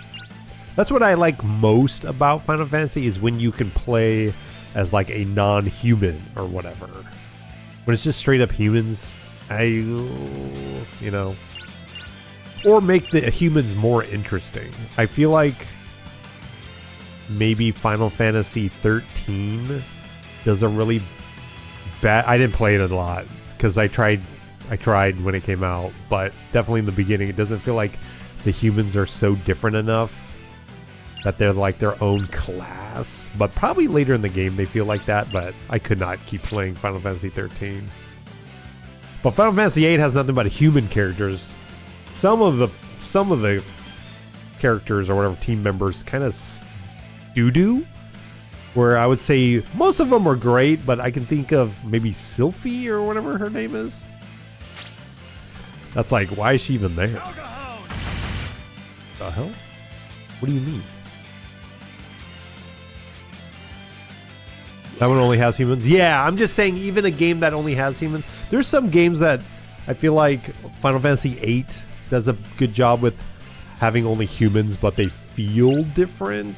That's what I like most about Final Fantasy, is when you can play as like a non-human or whatever. When it's just straight up humans, you know, or make the humans more interesting. I feel like maybe Final Fantasy 13 does a really bad. I didn't play it a lot because I tried when it came out, but definitely in the beginning, it doesn't feel like the humans are so different enough that they're like their own class. But probably later in the game they feel like that, but I could not keep playing Final Fantasy 13. But Final Fantasy VIII has nothing but human characters. Some of the characters or whatever team members kind of doo-doo, where I would say most of them are great, but I can think of maybe Sylphie or whatever her name is. That's like, why is she even there? The hell? What do you mean? That one only has humans? Yeah, I'm just saying, even a game that only has humans. There's some games that I feel like Final Fantasy VIII does a good job with having only humans, but they feel different.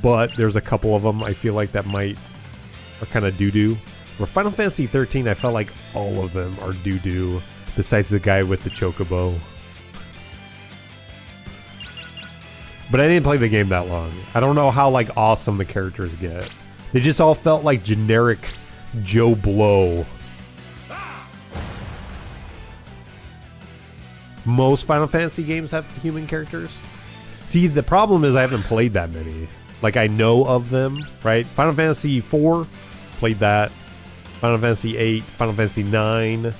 But there's a couple of them I feel like that are kind of doo-doo. Where Final Fantasy 13, I felt like all of them are doo-doo, besides the guy with the chocobo. But I didn't play the game that long. I don't know how like awesome the characters get. They just all felt like generic Joe Blow. Most Final Fantasy games have human characters. See, the problem is I haven't played that many. Like, I know of them, right? Final Fantasy IV, played that. Final Fantasy VIII, Final Fantasy IX.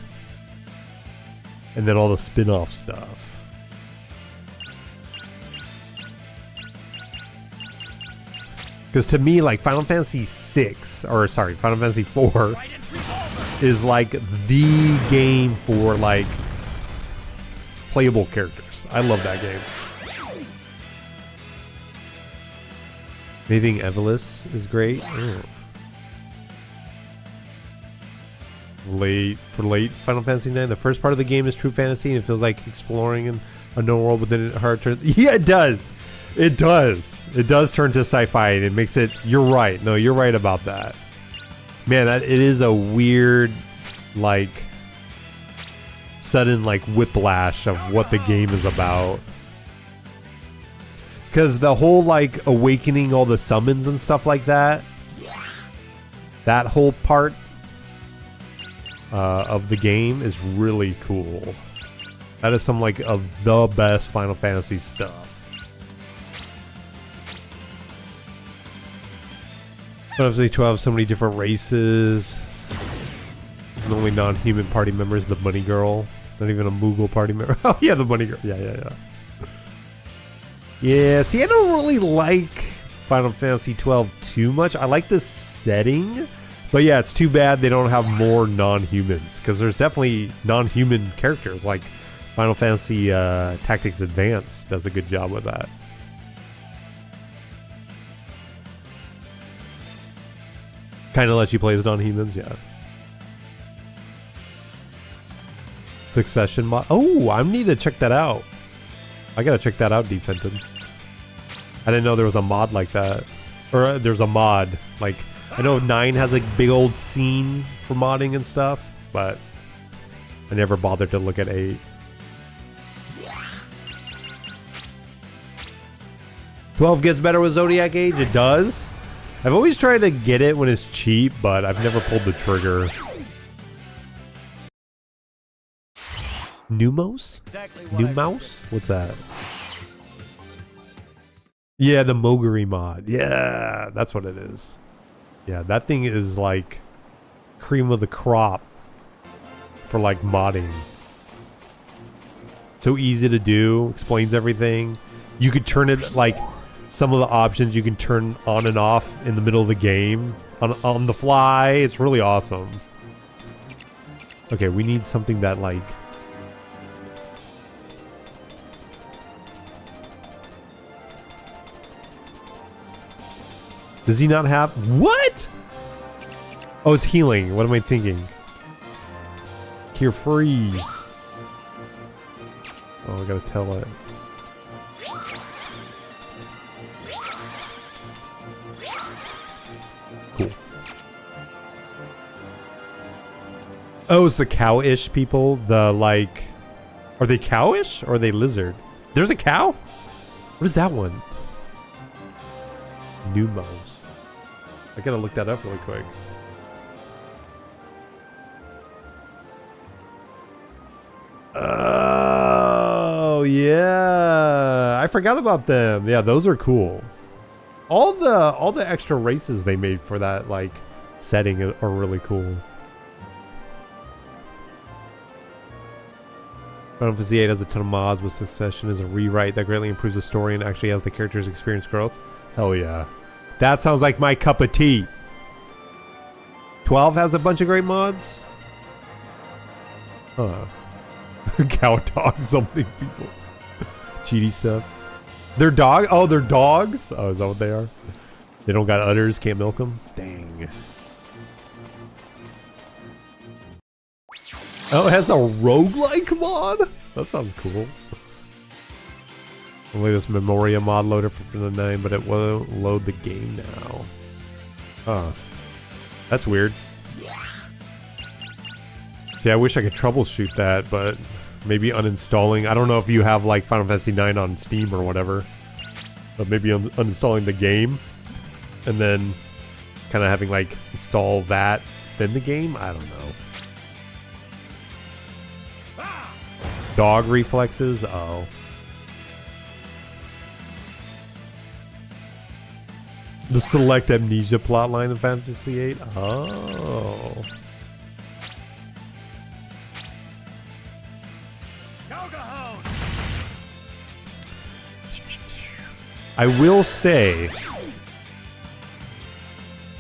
And then all the spin-off stuff. Because to me, like Final Fantasy 6, or sorry, Final Fantasy 4 is like the game for like playable characters. I love that game. Anything Evolus is great. Late Final Fantasy 9. The first part of the game is true fantasy, and it feels like exploring in a known world within a hard turn. Yeah, it does. It does. It does turn to sci-fi, and it makes it. You're right. No, you're right about that. Man, it is a weird, like, sudden like whiplash of what the game is about. Because the whole like awakening all the summons and stuff like that. That whole part of the game is really cool. That is some like of the best Final Fantasy stuff. Final Fantasy 12, so many different races. The only non-human party member is the bunny girl. Not even a Moogle party member. Oh yeah, the bunny girl. Yeah. Yeah, see, I don't really like Final Fantasy 12 too much. I like the setting. But yeah, it's too bad they don't have more non-humans, because there's definitely non-human characters. Like Final Fantasy Tactics Advance does a good job with that. Kind of lets you play as non-humans, yeah. Succession mod. Oh, I need to check that out. I gotta check that out, Defented. I didn't know there was a mod like that. Or there's a mod like. I know 9 has a big old scene for modding and stuff, but I never bothered to look at 8. $12 gets better with Zodiac Age? It does. I've always tried to get it when it's cheap, but I've never pulled the trigger. Numos? Numos? What's that? Yeah, the Moguri mod. Yeah, that's what it is. Yeah, that thing is like cream of the crop for like modding. So easy to do, explains everything. You could turn it like some of the options you can turn on and off in the middle of the game on the fly. It's really awesome. Okay, we need something that like does he not have... What? Oh, it's healing. What am I thinking? Cure freeze. Oh, I gotta tell it. Cool. Oh, it's the cow-ish people. The, like... Are they cow-ish? Or are they lizard? There's a cow? What is that one? Numos. I gotta look that up really quick. Oh yeah, I forgot about them. Yeah, those are cool. All the extra races they made for that like setting are really cool. Final Fantasy VIII has a ton of mods, with Succession is a rewrite that greatly improves the story and actually has the characters experience growth. Hell yeah. That sounds like my cup of tea. 12 has a bunch of great mods. Huh. Cow dog something people. Cheaty stuff. They're dog? Oh, they're dogs? Oh, is that what they are? They don't got udders, can't milk them? Dang. Oh, it has a roguelike mod? That sounds cool. Only this Memoria mod loader for the 9, but it won't load the game now. Huh. That's weird. See, I wish I could troubleshoot that, but maybe uninstalling. I don't know if you have like Final Fantasy 9 on Steam or whatever. But maybe uninstalling the game and then kind of having like install that, then the game? I don't know. Dog reflexes? Oh. The select amnesia plotline in Fantasy VIII? Oh. I will say,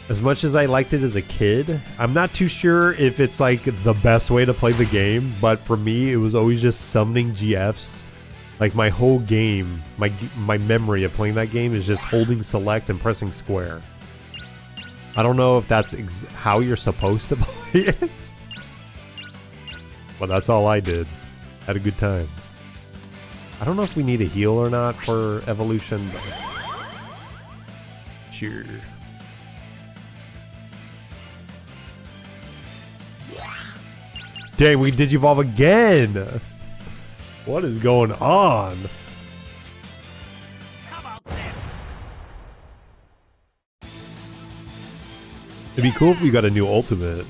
As much as I liked it as a kid, I'm not too sure if it's like the best way to play the game, but for me, it was always just summoning GFs. Like my whole game, my memory of playing that game is just holding select and pressing square. I don't know if that's how you're supposed to play it, but that's all I did. Had a good time. I don't know if we need a heal or not for evolution, but sure. Dang, we Digivolve again! What is going on? How about this? It'd be cool if we got a new ultimate.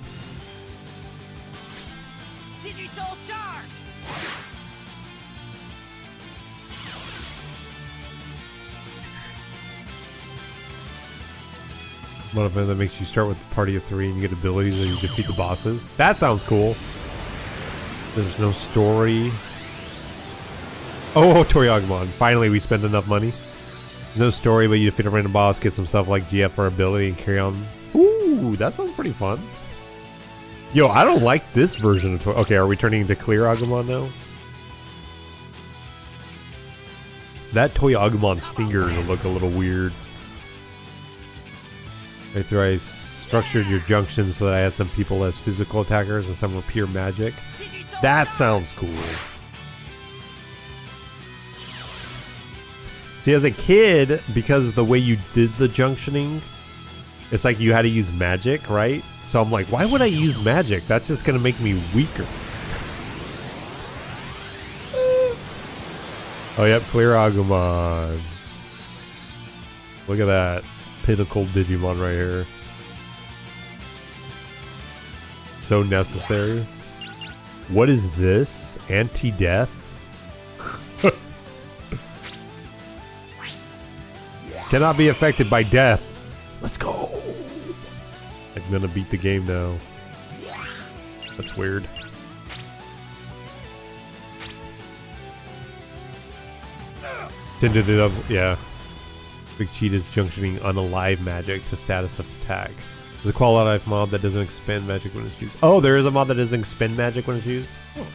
Digisoul charge! One event that makes you start with a party of 3 and you get abilities and you defeat the bosses. That sounds cool. There's no story. Oh, Toyagmon. Finally, we spent enough money. No story, but you defeat a random boss, get some stuff like GF for ability, and carry on. Ooh, that sounds pretty fun. Yo, I don't like this version of Toy. Okay, are we turning into Clear Agumon now? That Toyagumon's fingers look a little weird. After I structured your junction so that I had some people as physical attackers and some were pure magic. That sounds cool. See, as a kid, because the way you did the junctioning, it's like you had to use magic, right? So I'm like, why would I use magic? That's just going to make me weaker. Oh, yep, Clear Agumon. Look at that pinnacle Digimon right here. So necessary. What is this? Anti-death? Cannot be affected by death. Let's go. I'm gonna beat the game now. That's weird. Yeah. Big Cheat is junctioning unalive magic to status of attack. There's a qualified mod that doesn't expend magic when it's used. Oh, there is a mod that doesn't expend magic when it's used? Oh.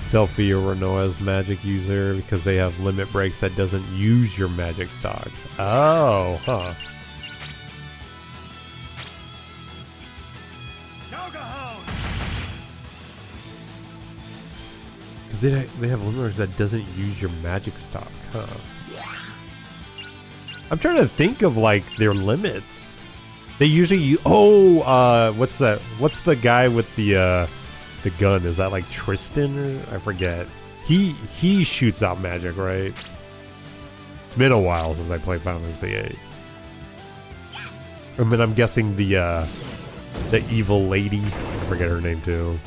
Selfie or Renoa's magic user because they have limit breaks that doesn't use your magic stock. Oh, huh. Because they have limiters that doesn't use your magic stock, huh? I'm trying to think of like their limits. They usually use, what's that? What's the guy with the gun? Is that like Tristan or I forget? He shoots out magic, right? It's been a while since I played Final Fantasy VIII. I mean, I'm guessing the evil lady. I forget her name too.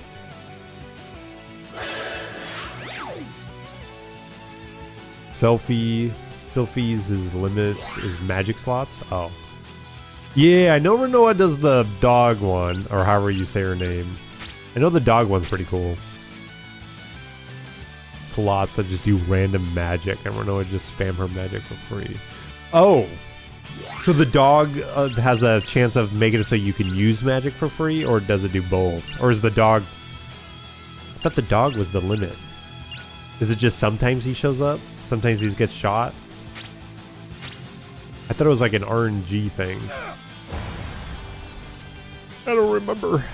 Selfie's limits is magic slots. Oh, yeah, I know Renoa does the dog one, or however you say her name. I know the dog one's pretty cool. Slots that just do random magic, and Renoa just spam her magic for free. Oh, so the dog has a chance of making it so you can use magic for free, or does it do both? Or is the dog... I thought the dog was the limit. Is it just sometimes he shows up? Sometimes he gets shot? I thought it was like an RNG thing. I don't remember.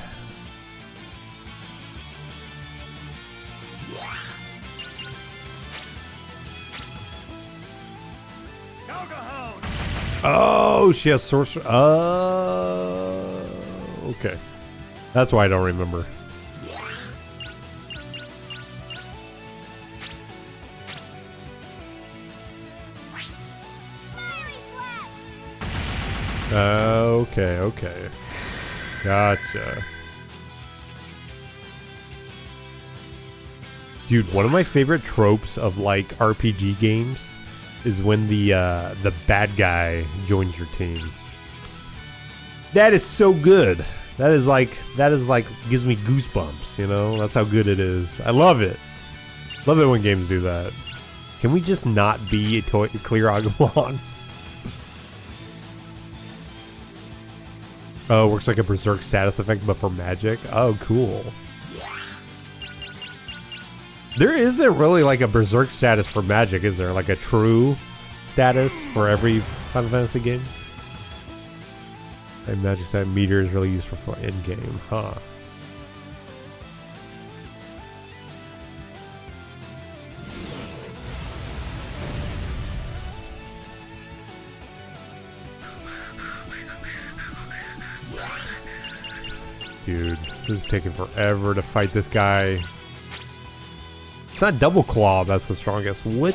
Oh, she has sorcerer. Okay. That's why I don't remember. Okay. Gotcha. Dude, one of my favorite tropes of like RPG games is when the bad guy joins your team. That is so good. That is like gives me goosebumps, you know? That's how good it is. I love it. Love it when games do that. Can we just not be Clear Agumon? Oh, works like a berserk status effect, but for magic. Oh, cool. There isn't really like a berserk status for magic, is there? Like a true status for every Final Fantasy game? And magic side meter is really useful for end game, huh? Dude, this is taking forever to fight this guy. It's not double claw, that's the strongest. Which?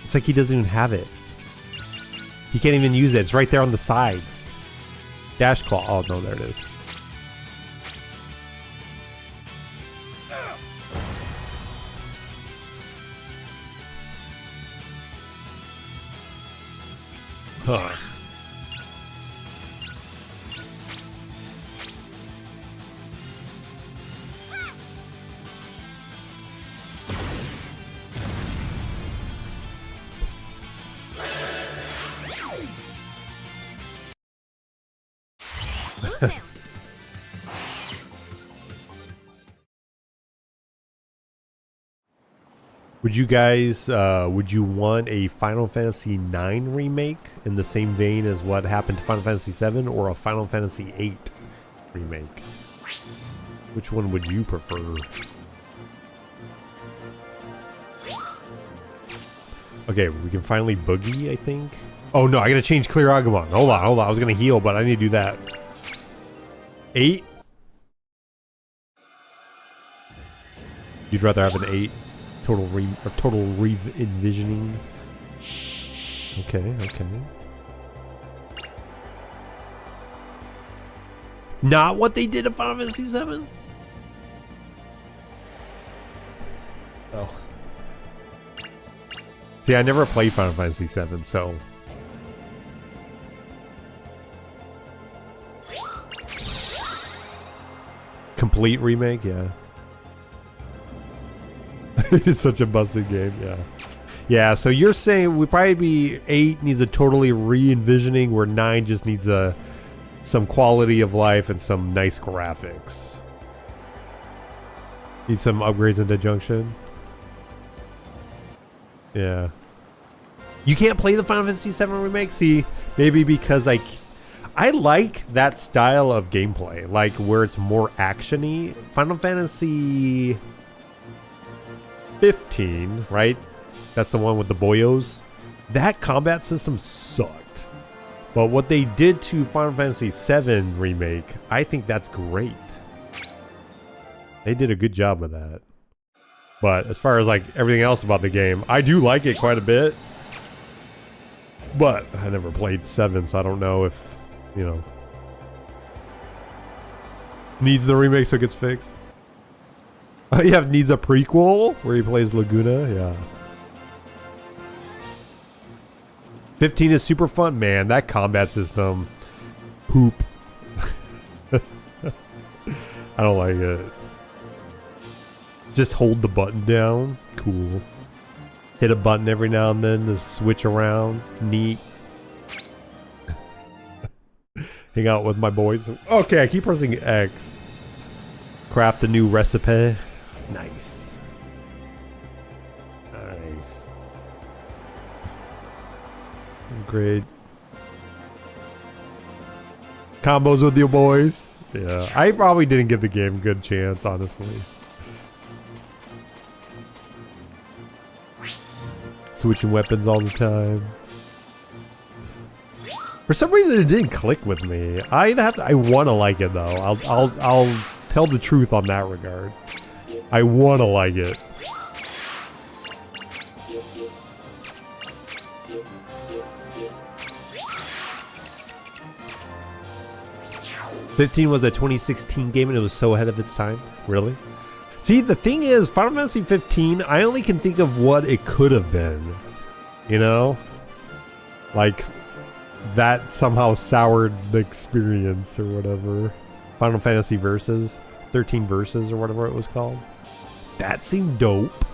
It's like he doesn't even have it. He can't even use it. It's right there on the side. Dash claw. Oh no, there it is. Huh. Would you guys, would you want a Final Fantasy IX remake in the same vein as what happened to Final Fantasy VII, or a Final Fantasy VIII remake? Which one would you prefer? Okay, we can finally boogie, I think. Oh no, I gotta change Clear Agumon. Hold on. I was gonna heal, but I need to do that. 8? You'd rather have an 8? Total re-envisioning. Okay. Not what they did in Final Fantasy VII? Oh. See, I never played Final Fantasy VII, so... Complete remake, yeah. It's such a busted game, yeah. Yeah, so you're saying we probably be 8 needs a totally re-envisioning, where 9 just needs some quality of life and some nice graphics. Need some upgrades into Junction. Yeah. You can't play the Final Fantasy VII remake? See, maybe because I like that style of gameplay, like where it's more action-y. Final Fantasy 15, right? That's the one with the boyos. That combat system sucked. But what they did to Final Fantasy VII remake, I think that's great. They did a good job with that. But as far as like everything else about the game, I do like it quite a bit. But I never played 7, so I don't know if, you know, needs the remake so it gets fixed. Yeah, needs a prequel where he plays Laguna. Yeah. 15 is super fun, man. That combat system, poop. I don't like it. Just hold the button down. Cool. Hit a button every now and then to switch around. Neat. Hang out with my boys. Okay, I keep pressing X. Craft a new recipe. Nice. Nice. Great. Combos with your boys. Yeah, I probably didn't give the game a good chance, honestly. Switching weapons all the time. For some reason, it didn't click with me. I want to like it though. I'll tell the truth on that regard. I want to like it. '15 was a 2016 game and it was so ahead of its time. Really? See, the thing is, Final Fantasy 15, I only can think of what it could have been. You know? Like, that somehow soured the experience or whatever. Final Fantasy Versus, 13 Versus or whatever it was called. That seemed dope.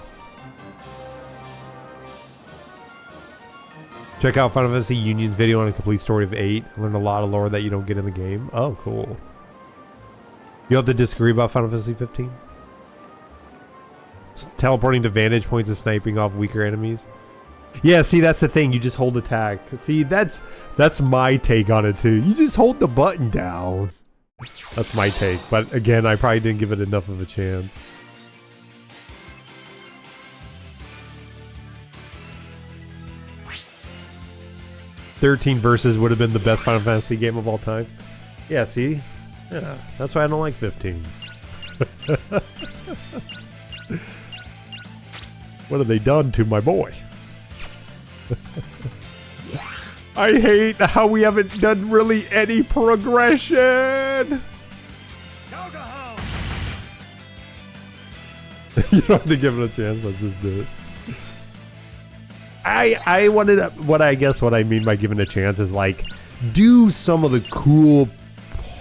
Check out Final Fantasy Union's video on a complete story of 8. Learn a lot of lore that you don't get in the game. Oh, cool. You have to disagree about Final Fantasy 15? Teleporting to vantage points and sniping off weaker enemies. Yeah, see, that's the thing. You just hold attack. See, that's my take on it too. You just hold the button down. That's my take. But again, I probably didn't give it enough of a chance. "13 Versus would have been the best Final Fantasy game of all time." Yeah, see? Yeah, that's why I don't like 15. What have they done to my boy? I hate how we haven't done really any progression. You don't have to give it a chance. Let's just do it. I wanted to, what I mean by giving a chance is like do some of the cool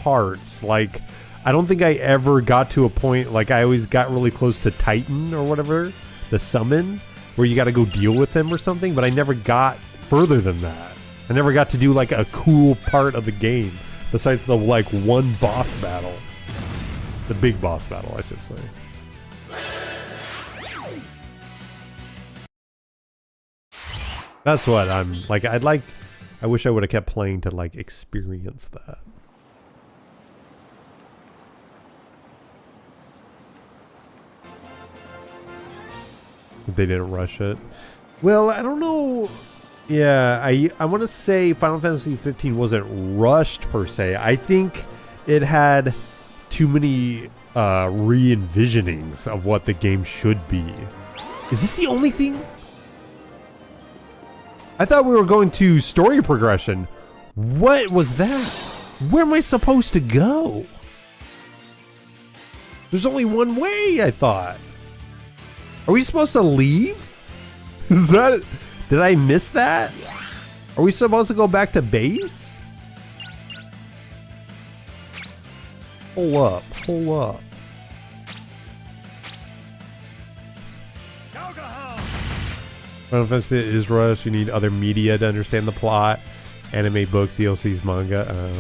parts. Like I don't think I ever got to a point, like I always got really close to Titan or whatever, the summon, where you got to go deal with him or something, but I never got further than that. I never got to do like a cool part of the game besides the like one boss battle. The big boss battle, I should say. That's what I'm like. I wish I would have kept playing to like experience that. They didn't rush it. Well, I don't know. Yeah, I want to say Final Fantasy 15 wasn't rushed per se. I think it had too many re-envisionings of what the game should be. Is this the only thing? I thought we were going to story progression. What was that? Where am I supposed to go? There's only one way, I thought. Are we supposed to leave? Is that... Did I miss that? Are we supposed to go back to base? Hold up. Hold up. Final Fantasy is rushed. You need other media to understand the plot. Anime, books, DLCs, manga.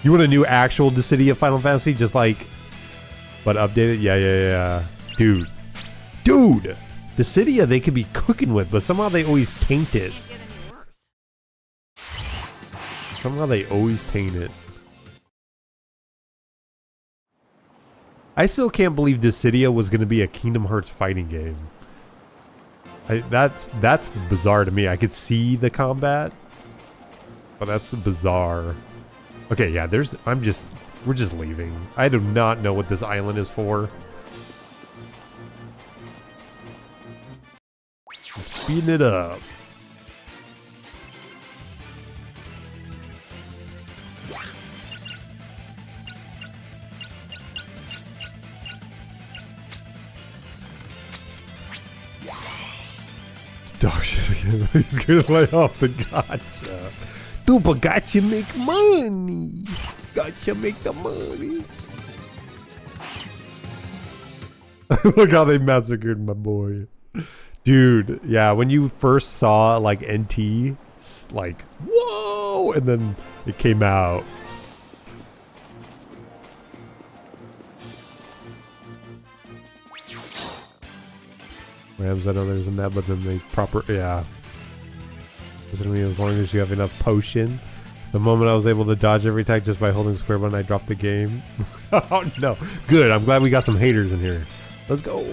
You want a new actual Dissidia Final Fantasy? Just like... But updated? Yeah. Dude. Dissidia they could be cooking with, but somehow they always taint it. Somehow they always taint it. I still can't believe Dissidia was going to be a Kingdom Hearts fighting game. That's bizarre to me. I could see the combat, but that's bizarre. Okay, yeah, we're just leaving. I do not know what this island is for. I'm speeding it up. Dog shit again. He's gonna lay off the gotcha. Dude, but gotcha make money. Gotcha make the money. Look how they massacred my boy. Dude, yeah, when you first saw like NT, like, whoa, and then it came out. Rams, I know there's in that, but then they yeah. As long as you have enough potion. The moment I was able to dodge every attack just by holding square button, I dropped the game. Oh no, good. I'm glad we got some haters in here. Let's go.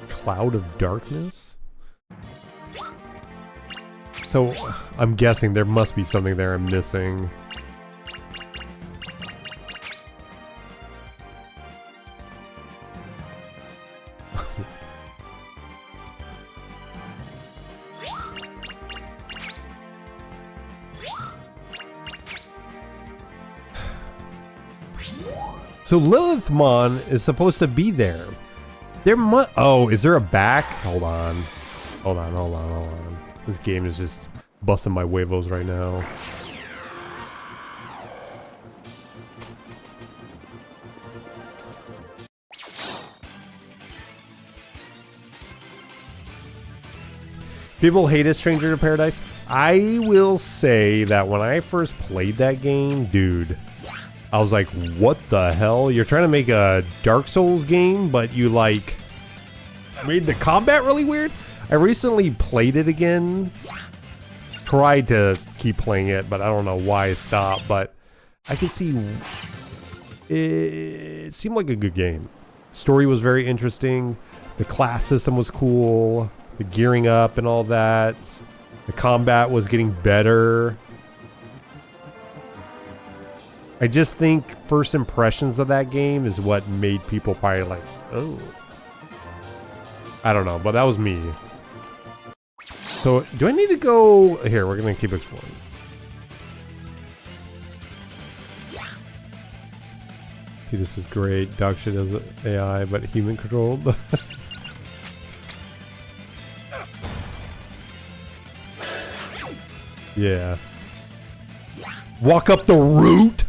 Cloud of Darkness? So, I'm guessing there must be something there I'm missing. So Lilithmon is supposed to be there. Oh, is there a back? Hold on. Hold on. This game is just busting my huevos right now. People hated Stranger to Paradise. I will say that when I first played that game, dude, I was like, what the hell? You're trying to make a Dark Souls game, but you like made the combat really weird? I recently played it again. Tried to keep playing it, but I don't know why I stopped. But I could see it seemed like a good game. Story was very interesting. The class system was cool. The gearing up and all that. The combat was getting better. I just think first impressions of that game is what made people probably like, oh. I don't know, but that was me. So, do I need to go... Here, we're going to keep exploring. See, this is great. Dog shit is AI, but human controlled. Yeah. Walk up the root?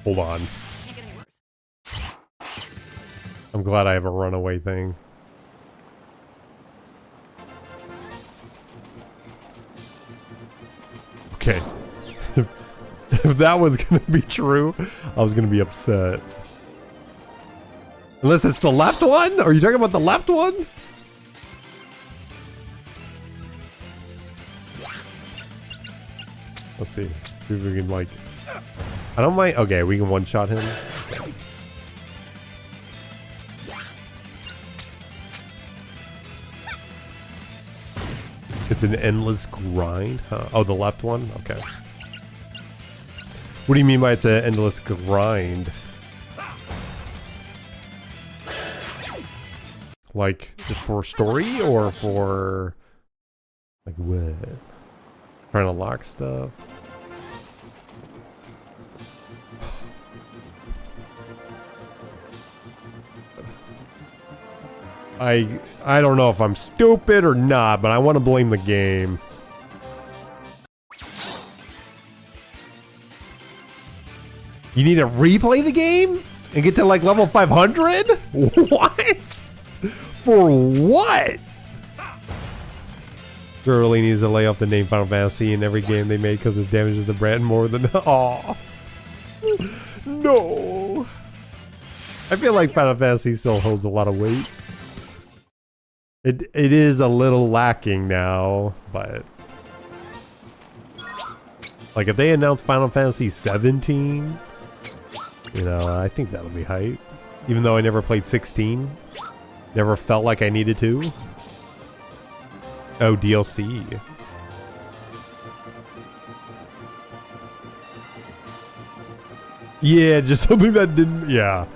Hold on. I'm glad I have a runaway thing. Okay. If that was gonna be true, I was gonna be upset. Unless it's the left one? Are you talking about the left one? Let's see. See if we can like... I don't mind... Okay, we can one-shot him. It's an endless grind? Huh? Oh, the left one? Okay. What do you mean by it's an endless grind? Like, for story or for... Like, what? Trying to lock stuff? I don't know if I'm stupid or not, but I want to blame the game. You need to replay the game and get to like level 500? What? For what? Girl really needs to lay off the name Final Fantasy in every game they made because it damages the brand more than... Aw. No. I feel like Final Fantasy still holds a lot of weight. It is a little lacking now, but... Like, if they announce Final Fantasy 17, you know, I think that'll be hype. Even though I never played 16. Never felt like I needed to. Oh, DLC. Yeah, just something that didn't... Yeah.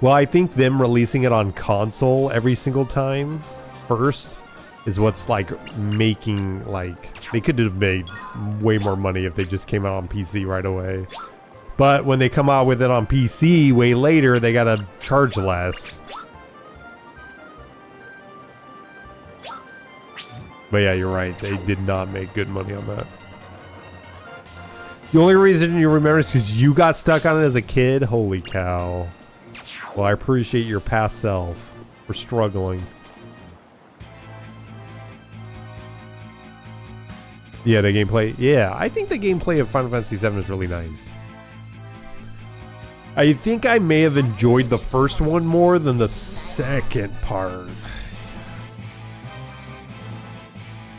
Well, I think them releasing it on console every single time first is what's like making like... They could have made way more money if they just came out on PC right away. But when they come out with it on PC way later, they gotta charge less. But yeah, you're right. They did not make good money on that. The only reason you remember is because you got stuck on it as a kid? Holy cow. Well, I appreciate your past self for struggling. Yeah, the gameplay. Yeah, I think the gameplay of Final Fantasy VII is really nice. I think I may have enjoyed the first one more than the second part.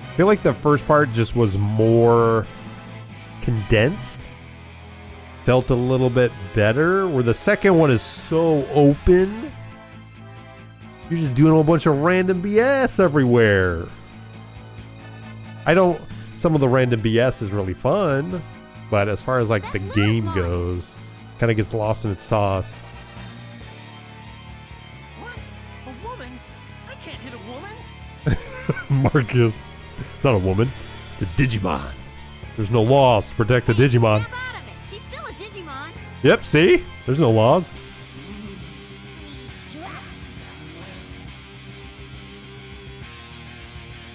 I feel like the first part just was more condensed. Felt a little bit better. Where the second one is so open. You're just doing a whole bunch of random BS everywhere. Some of the random BS is really fun. But as far as like the game goes, kind of gets lost in its sauce. What? A woman? I can't hit a woman. Marcus. It's not a woman. It's a Digimon. There's no laws to protect the Digimon. Snap out of it. She's still a Digimon. Yep, see? There's no laws.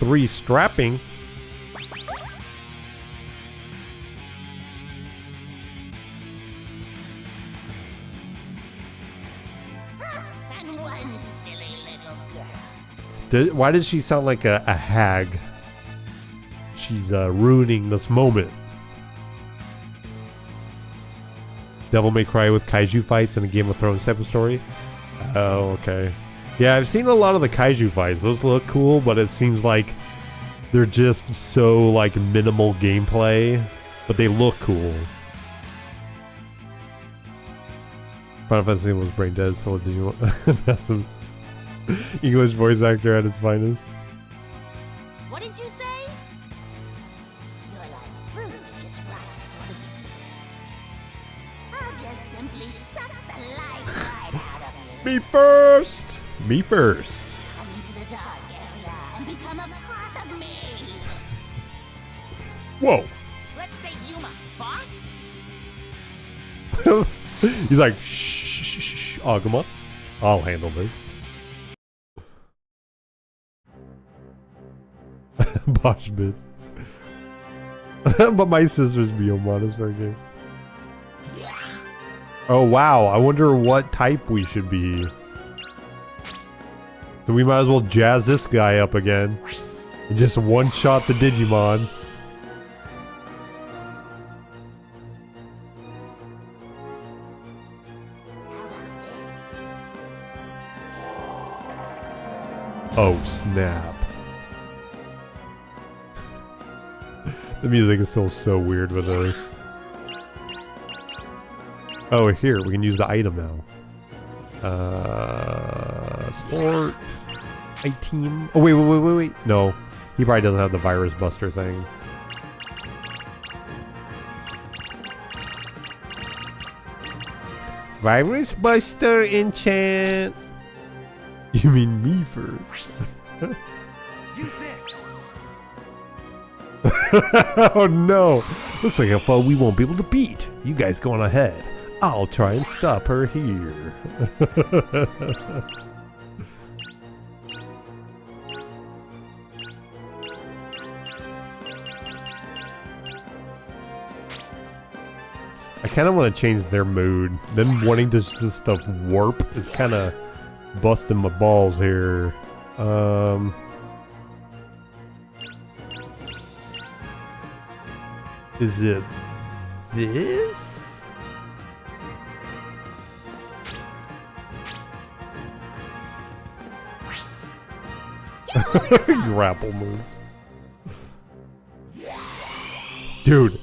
3 strapping. And one silly little girl. Why does she sound like a hag? She's ruining this moment. Devil May Cry with kaiju fights in a Game of Thrones type of story. Oh, okay. Yeah, I've seen a lot of the kaiju fights. Those look cool, but it seems like they're just so like minimal gameplay, but they look cool. Final Fantasy was brain dead, so did you want some English voice actor at its finest? What did you say? You're like fruit just right. I'll just simply suck the life right out of you. Me first! Me first. Come into the dark area and become a part of me. Whoa! Let's say Yuma, boss. He's like, shh, Agumon. I'll handle this. Bosh bit. But my sister's Biyomon is very good. Oh wow, I wonder what type we should be. So we might as well jazz this guy up again. And just one-shot the Digimon. Oh snap. The music is still so weird with this. Oh, here, we can use the item now. Sport. Team. Oh, wait. No, he probably doesn't have the virus buster thing. Virus buster enchant. You mean me first? Use this. Oh no! Looks like a foe we won't be able to beat. You guys go on ahead. I'll try and stop her here. I kind of want to change their mood. Them wanting to just stuff warp is kind of busting my balls here. Is it this? Grapple move. Dude,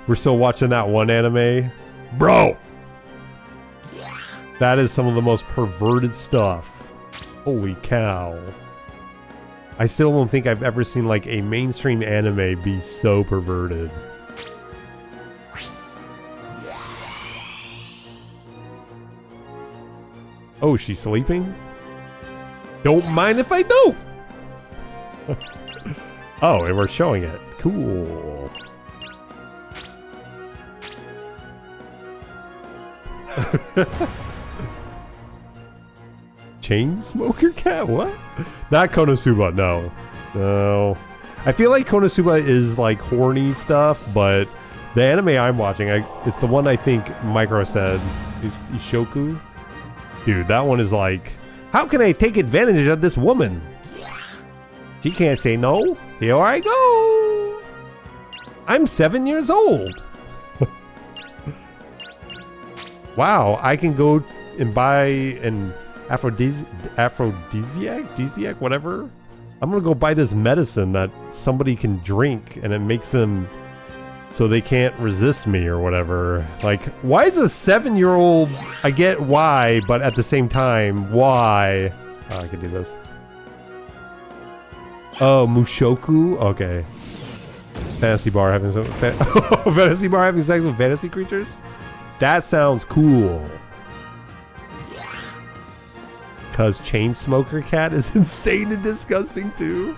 we're still watching that one anime? Bro! That is some of the most perverted stuff. Holy cow. I still don't think I've ever seen like a mainstream anime be so perverted. Oh, she's sleeping? Don't mind if I do! Oh, and we're showing it. Cool. Chain smoker cat? What? Not Konosuba, no. No. I feel like Konosuba is like horny stuff, but the anime I'm watching, it's the one I think Micro said. Ishoku? Dude, that one is like, how can I take advantage of this woman? She can't say no. Here I go. I'm 7 years old. Wow, I can go and buy an aphrodisiac, whatever. I'm gonna go buy this medicine that somebody can drink and it makes them so they can't resist me or whatever. Like, why is a 7-year-old, I get why, but at the same time, why? Oh, I can do this. Oh, Mushoku? Okay. Fantasy bar having some fantasy bar having sex with fantasy creatures? That sounds cool. Cause Chain Smoker Cat is insane and disgusting too.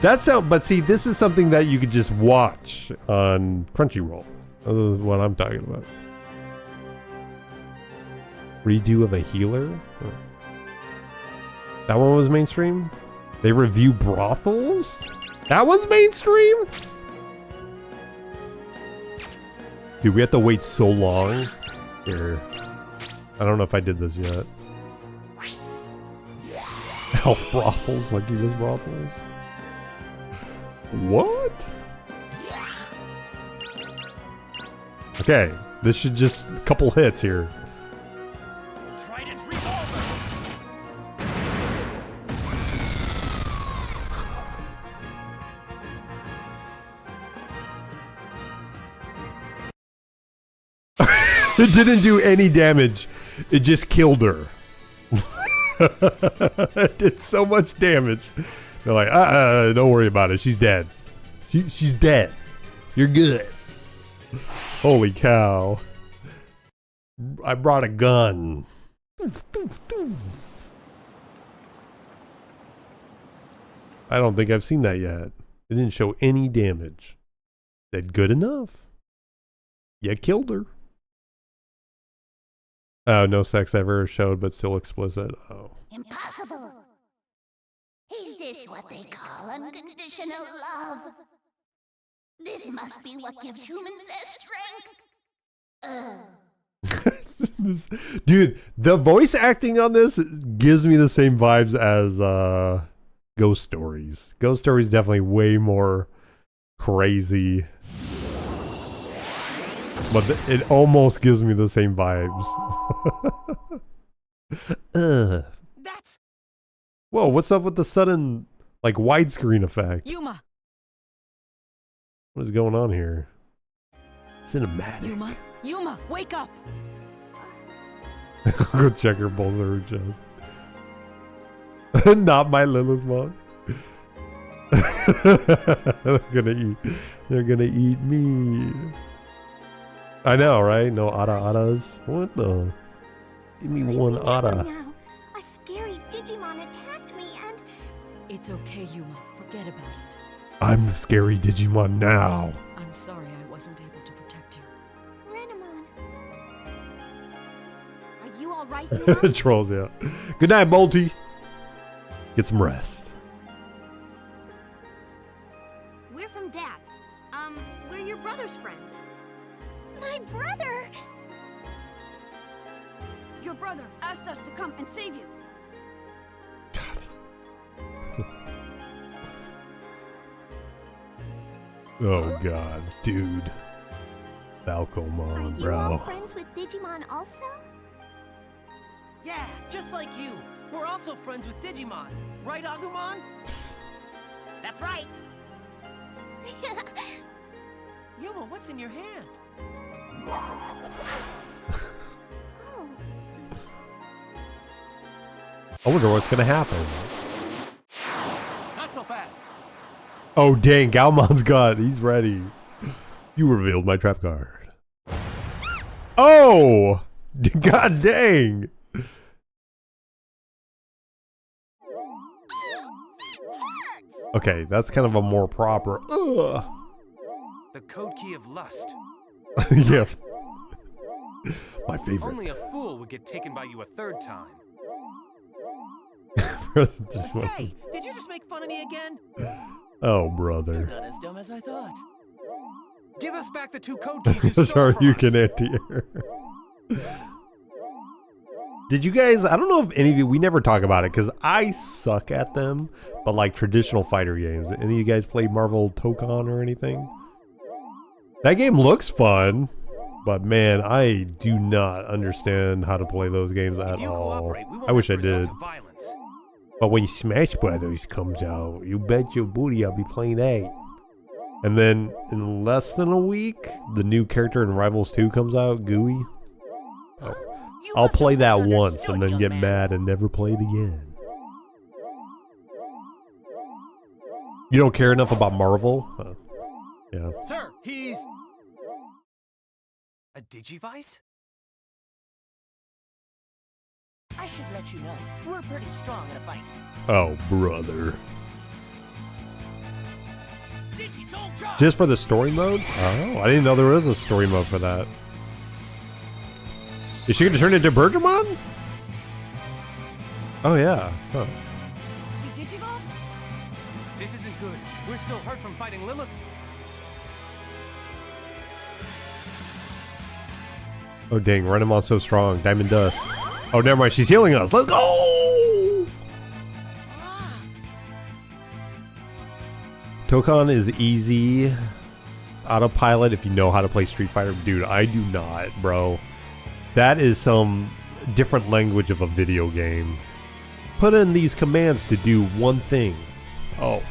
That sound, but see, this is something that you could just watch on Crunchyroll. This is what I'm talking about. Redo of a healer? That one was mainstream? They review brothels? That one's mainstream? Dude, we have to wait so long. Here. I don't know if I did this yet. Elf brothels, like he does brothels. What? Okay, this should just a couple hits here. Trident revolver. It didn't do any damage. It just killed her. It did so much damage. They're like, don't worry about it. She's dead. She's dead. You're good. Holy cow. I brought a gun. I don't think I've seen that yet. It didn't show any damage. Said good enough. You killed her. Oh, no sex ever showed, but still explicit. Oh. Impossible! Is this what they call unconditional love? This must be what gives humans their strength. Dude, the voice acting on this gives me the same vibes as Ghost Stories. Ghost Stories definitely way more crazy. But it almost gives me the same vibes. That's Whoa, what's up with the sudden, like, widescreen effect? Yuma. What is going on here? Cinematic. Yuma, wake up. Go check her balls or her chest. Not my Lilith mom. They're gonna eat me. I know, right? No Ada-Adas. What the? Give me one Ada. Now, a scary Digimon attacked me and... It's okay, Yuma. Forget about it. I'm the scary Digimon now. I'm sorry I wasn't able to protect you. Renamon. Are you alright, Yuma? Trolls, yeah. Good night, Bolty. Get some rest. We're from Dad's. We're your brother's friends. My brother! Your brother asked us to come and save you. Oh god, dude. Are Falcomon, you all bro. friends with Digimon also? Yeah, just like you. We're also friends with Digimon. Right, Agumon? That's right. Yuma, what's in your hand? Oh, I wonder what's gonna happen. Not so fast. Oh dang, Galmon's got. He's ready. You revealed my trap card. Oh! God dang! Okay, that's kind of a more proper. Ugh. The code key of lust. Yeah. My favorite. Only a fool would get taken by you a third time. Hey, did you just make fun of me again? Oh, You're brother. not as dumb as I thought. Give us back the two code keys you stole Sorry, from you us. can anti-air. Did you guys, I don't know if any of you, we never talk about it because I suck at them, but like traditional fighter games. Any of you guys play Marvel Tokon or anything? That game looks fun, but man, I do not understand how to play those games If at you all. cooperate, we won't I wish I have to resort did. to violence. But when Smash Brothers comes out, you bet your booty I'll be playing that. And then in less than a week, the new character in Rivals 2 comes out, Gooey. Oh. You I'll must have play that once misunderstood, and then young get man. mad and never play it again. You don't care enough about Marvel? Huh. Yeah. Sir, he's... A Digivice? I should let you know, we're pretty strong in a fight. Oh, brother. Digi-Soul-Charge! Just for the story mode? Oh, I didn't know there was a story mode for that. Is she going to turn into Bergamon? Oh, yeah. Huh. You Digivolve? This isn't good. We're still hurt from fighting Lilith. Oh dang, Renamon's so strong. Diamond Dust. Oh, never mind. She's healing us. Let's go! Tokon is easy. Autopilot if you know how to play Street Fighter. Dude, I do not, bro. That is some different language of a video game. Put in these commands to do one thing. Oh,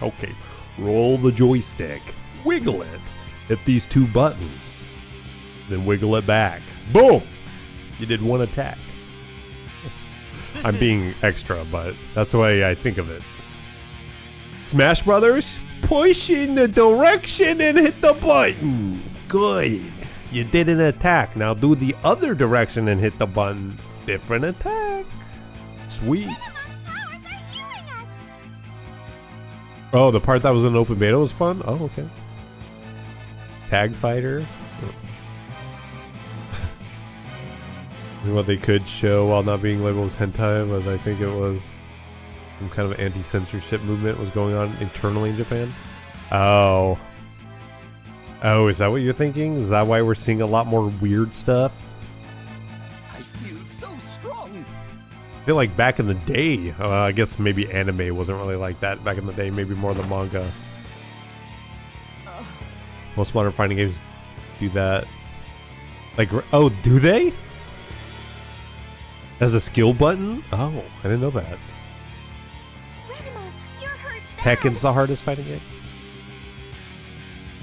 okay. Roll the joystick. Wiggle it. Hit these two buttons. Then wiggle it back. Boom! You did one attack. I'm being extra, but that's the way I think of it. Smash Brothers? Push in the direction and hit the button. Good. You did an attack. Now do the other direction and hit the button. Different attack. Sweet. Oh, the part that was in open beta was fun? Oh, okay. Tag Fighter. What they could show while not being labeled as hentai was, I think it was some kind of anti-censorship movement was going on internally in Japan. Oh. Oh, is that what you're thinking? Is that why we're seeing a lot more weird stuff? I feel so strong. I feel like back in the day, I guess maybe anime wasn't really like that back in the day, maybe more the manga. Most modern fighting games do that. Like, oh, do they? As a skill button? Oh, I didn't know that. Gatomon, you're hurt bad. Tekken's the hardest fighting game?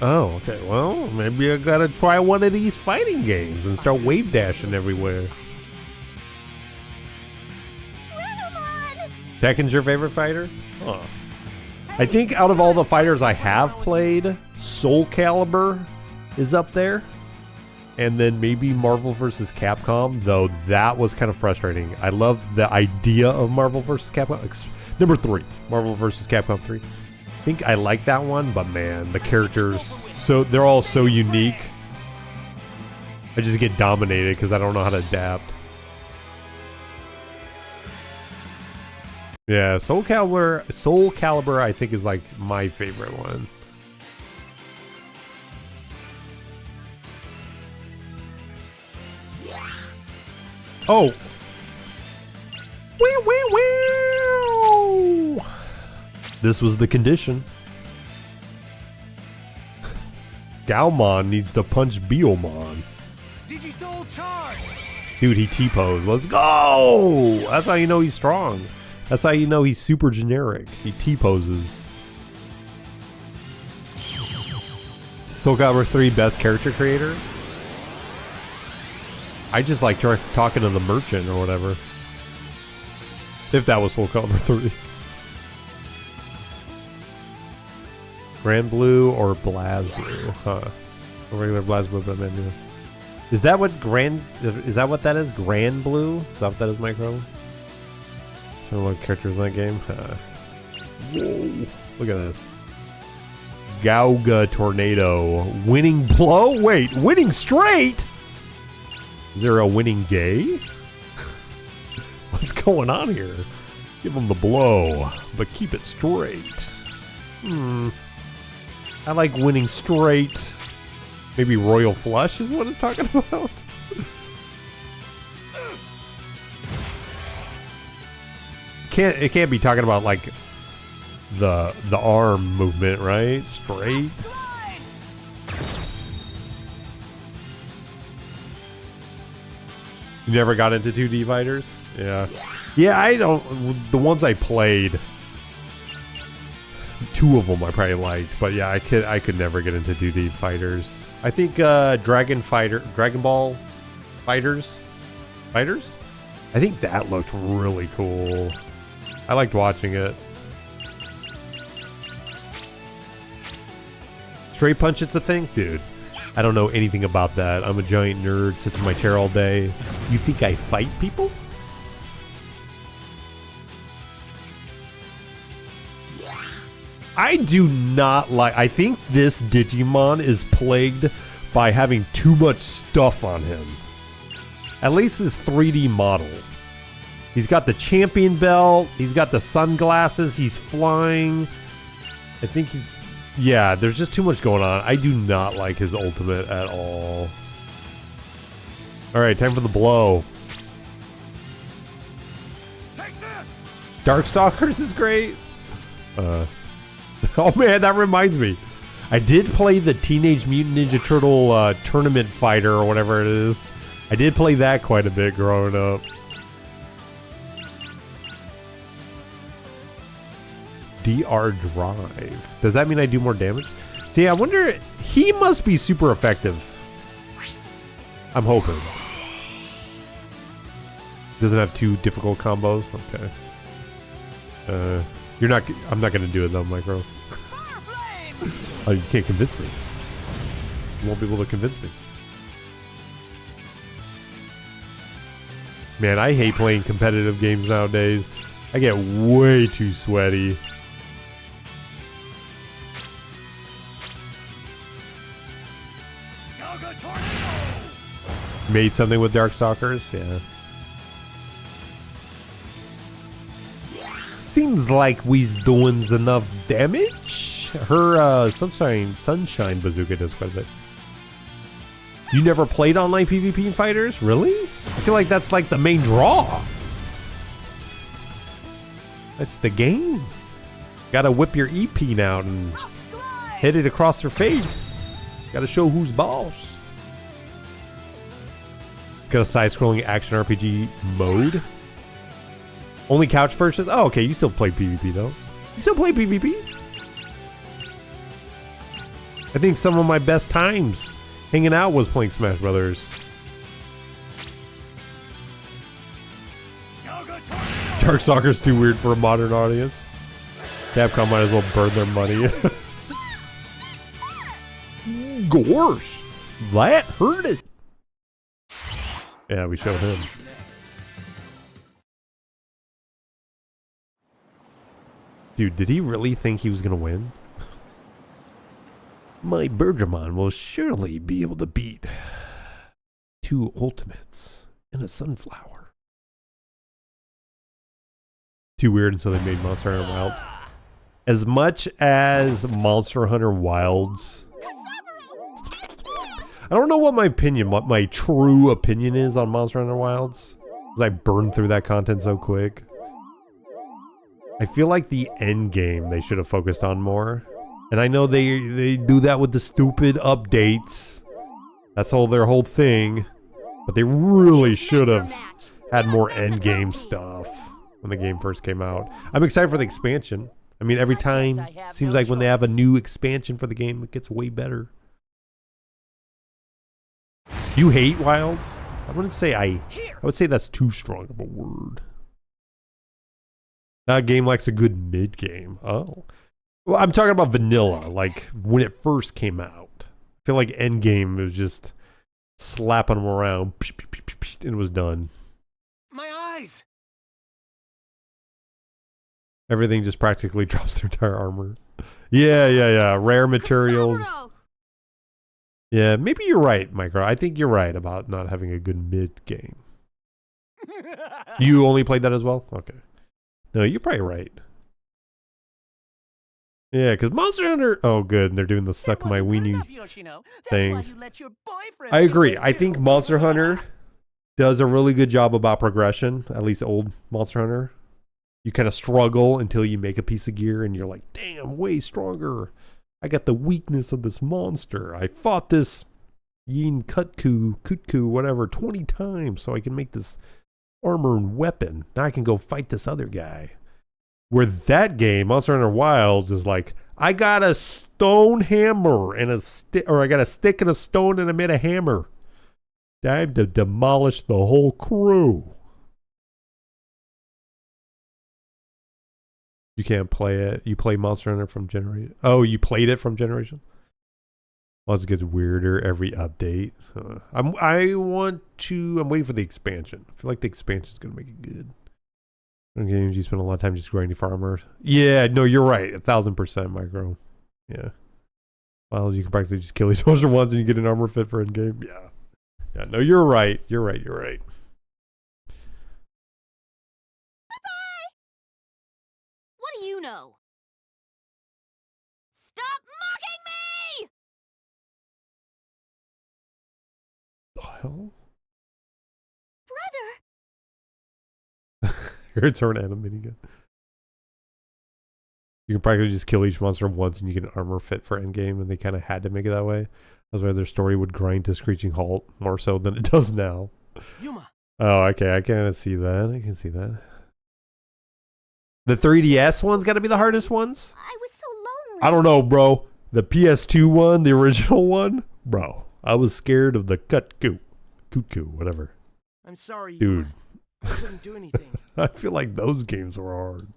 Oh, okay. Well, maybe I gotta try one of these fighting games and start wave dashing everywhere. Gatomon! Tekken's your favorite fighter? Huh. I think out of all the fighters I have played, Soul Calibur is up there. And then maybe Marvel vs. Capcom, though that was kind of frustrating. I love the idea of Marvel vs. Capcom. Number 3, Marvel vs. Capcom 3. I think I like that one, but man, the characters, they're all so unique. I just get dominated because I don't know how to adapt. Yeah, Soul Calibur I think is like my favorite one. Oh. Wee wee wee. This was the condition. Gatomon needs to punch Biomon. Digisoul charge! Dude, he T-posed. Let's go! That's how you know he's strong. That's how you know he's super generic. He T-poses. Soul Calibur 3 best character creator? I just like talking to the merchant or whatever. If that was Soul Calibur 3. Grand Blue or BlazBlue? Huh. Or regular BlazBlue, but menu. Is that what that is? Grand Blue? Is that what that is, Micro? I don't know what characters in that game. Whoa. Look at this. Gauga Tornado. Winning blow? Wait, winning straight? Is there a winning gay? What's going on here? Give him the blow, but keep it straight. I like winning straight. Maybe Royal Flush is what it's talking about. It can't be talking about like the arm movement, right? Straight. You never got into 2D fighters? Yeah. Yeah, I don't. The ones I played, 2 of them I probably liked, but yeah, I could never get into 2D fighters. I think Dragon Ball Fighters? I think that looked really cool. I liked watching it. Straight punch, it's a thing? Dude, I don't know anything about that. I'm a giant nerd, sits in my chair all day. You think I fight people? I do not like... I think this Digimon is plagued by having too much stuff on him. At least his 3D model. He's got the champion belt. He's got the sunglasses. He's flying. I think he's... Yeah, there's just too much going on. I do not like his ultimate at all. Alright, time for the blow. Darkstalkers is great. Oh man, that reminds me. I did play the Teenage Mutant Ninja Turtle tournament fighter or whatever it is. I did play that quite a bit growing up. DR Drive. Does that mean I do more damage? See, I wonder... He must be super effective. I'm hoping. Doesn't have two difficult combos? Okay. You're not... I'm not gonna do it though, Micro. Oh, you can't convince me. You won't be able to convince me. Man, I hate playing competitive games nowadays. I get way too sweaty. Made something with Darkstalkers? Yeah. Seems like we's doing enough damage. Her sunshine bazooka does quite a bit. You never played online PvP in fighters? Really? I feel like that's like the main draw. That's the game. Gotta whip your E-Peen out and hit it across her face. Gotta show who's boss. Got a side-scrolling action RPG mode. Only couch versus? Oh, okay. You still play PvP though. You still play PvP? I think some of my best times hanging out was playing Smash Brothers. Darkstalker's too weird for a modern audience. Capcom might as well burn their money. Gosh, that hurt it. Yeah, we showed him. Dude, did he really think he was gonna win? My Bergermon will surely be able to beat 2 ultimates and a sunflower. Too weird, and so they made Monster Hunter Wilds. As much as Monster Hunter Wilds, I don't know what my true opinion is on Monster Hunter Wilds, because I burned through that content so quick. I feel like the end game they should have focused on more. And I know they do that with the stupid updates. That's all their whole thing. But they really should have had more end game stuff when the game first came out. I'm excited for the expansion. I mean, every time, seems like when they have a new expansion for the game, it gets way better. You hate Wilds? I wouldn't say I would say that's too strong of a word. That game likes a good mid-game. Oh. Well, I'm talking about vanilla, like when it first came out. I feel like endgame was just slapping them around, and it was done. My eyes! Everything just practically drops their entire armor. Yeah. Rare materials. Yeah, maybe you're right, Micro. I think you're right about not having a good mid-game. You only played that as well? Okay. No, you're probably right. Yeah, because Monster Hunter... Oh, good. And they're doing the suck my weenie thing. I agree. I think Monster Hunter does a really good job about progression. At least old Monster Hunter. You kind of struggle until you make a piece of gear and you're like, damn, way stronger. I got the weakness of this monster. I fought this Yin Kutku, whatever, 20 times so I can make this armor and weapon. Now I can go fight this other guy. Where that game, Monster Hunter Wilds, is like, I got a stone hammer and a stick, or I got a stick and a stone and I made a hammer. Time to demolish the whole crew. You can't play it. You play Monster Hunter from Generation. Oh, you played it from Generation? Well, it gets weirder every update. I'm waiting for the expansion. I feel like the expansion is gonna make it good. In games, you spend a lot of time just grinding for armor. Yeah, no, you're right. 1000%, Micro. Yeah. Well, you can practically just kill each monster once and you get an armor fit for in game. Yeah. Yeah. No, you're right. You're right. What do you know? hell? Brother! Here, turn animating again. You can practically just kill each monster once and you get an armor fit for endgame, and they kind of had to make it that way. That's why their story would grind to screeching halt more so than it does now. Yuma. Oh, okay. I can see that. I can see that. The 3DS one's got to be the hardest ones? I was so lonely. I don't know, bro. The PS2 one, the original one? Bro, I was scared of the cuckoo, whatever. I'm sorry, Dude. Yuma. I couldn't do anything. I feel like those games were hard.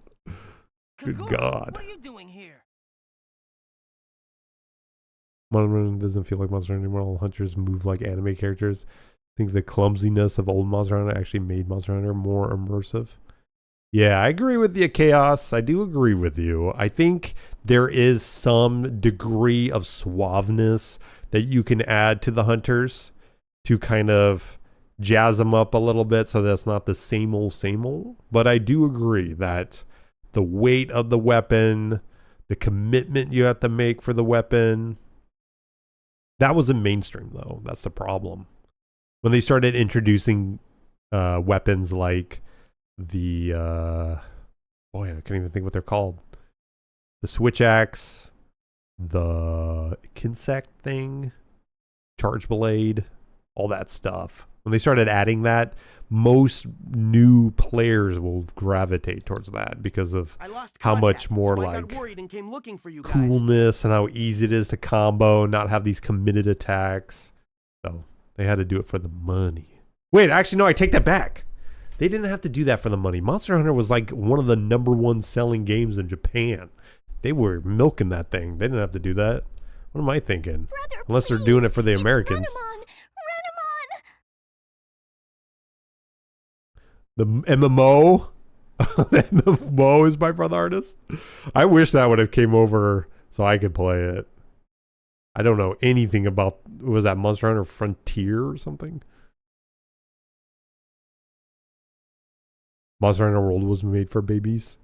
Good Kagura, God. What are you doing here? Monster Hunter doesn't feel like Monster Hunter anymore. All hunters move like anime characters. I think the clumsiness of old Monster Hunter actually made Monster Hunter more immersive. Yeah, I agree with you, Chaos. I do agree with you. I think there is some degree of suaveness that you can add to the hunters to kind of jazz them up a little bit so that's not the same old. But I do agree that the weight of the weapon, the commitment you have to make for the weapon, that wasn't mainstream, though. That's the problem. When they started introducing weapons like the... boy, I can't even think what they're called. The switch axe, the Kinsect thing, charge blade, all that stuff. When they started adding that, most new players will gravitate towards that because of I lost how much contact, more so I like got worried and came looking for you guys. coolness and how easy it is to combo and not have these committed attacks. So they had to do it for the money. Wait, actually, no, I take that back. They didn't have to do that for the money. Monster Hunter was like one of the #1 selling games in Japan. They were milking that thing. They didn't have to do that. What am I thinking? Brother, Unless they're please. doing it for the It's Americans. Renamon. The MMO? The MMO is by far the hardest. I wish that would have came over so I could play it. I don't know anything about, was that Monster Hunter Frontier or something? Monster Hunter World was made for babies.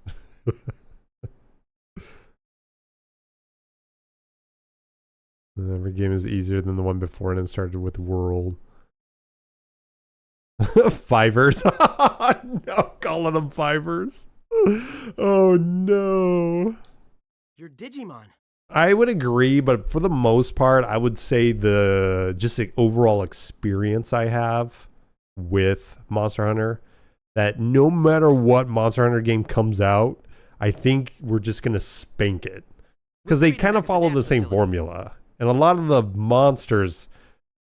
Every game is easier than the one before, and it started with World. Fivers. No, calling them fivers. Oh no. You're Digimon. I would agree, but for the most part, I would say just the overall experience I have with Monster Hunter, that no matter what Monster Hunter game comes out, I think we're just going to spank it. Because they kind of follow the same formula. And a lot of the monsters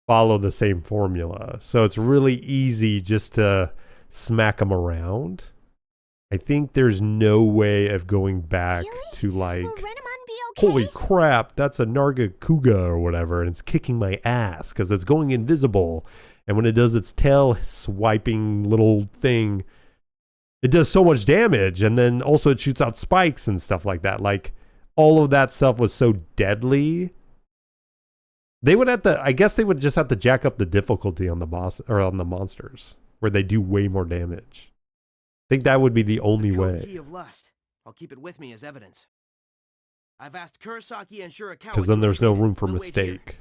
follow the same formula. So it's really easy just to smack them around. I think there's no way of going back Really? to like, Will Renamon be okay? holy crap, that's a Nargacuga or whatever, and it's kicking my ass because it's going invisible. And when it does its tail swiping little thing, it does so much damage. And then also it shoots out spikes and stuff like that. Like, all of that stuff was so deadly. They would have to, I guess they would just have to jack up the difficulty on the boss or on the monsters where they do way more damage. I think that would be the only The code way. Key of Lust. I'll keep it with me as evidence. I've asked Kurosaki and Shirakawa. Because then to there's no retrieve it. room for We'll wait here. mistake.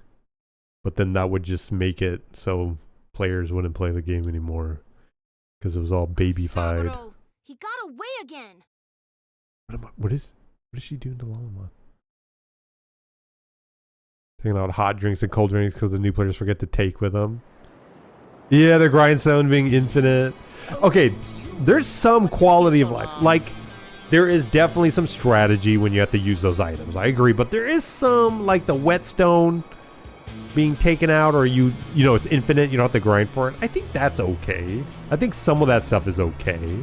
But then that would just make it so players wouldn't play the game anymore. Because it was all baby-fied. Saburo, he got away again. What is she doing to Lalama? Taking out hot drinks and cold drinks because the new players forget to take with them. Yeah, the grindstone being infinite. Okay, there's some quality of life. Like, there is definitely some strategy when you have to use those items. I agree, but there is some, like the whetstone being taken out, or you know, it's infinite. You don't have to grind for it. I think that's okay. I think some of that stuff is okay.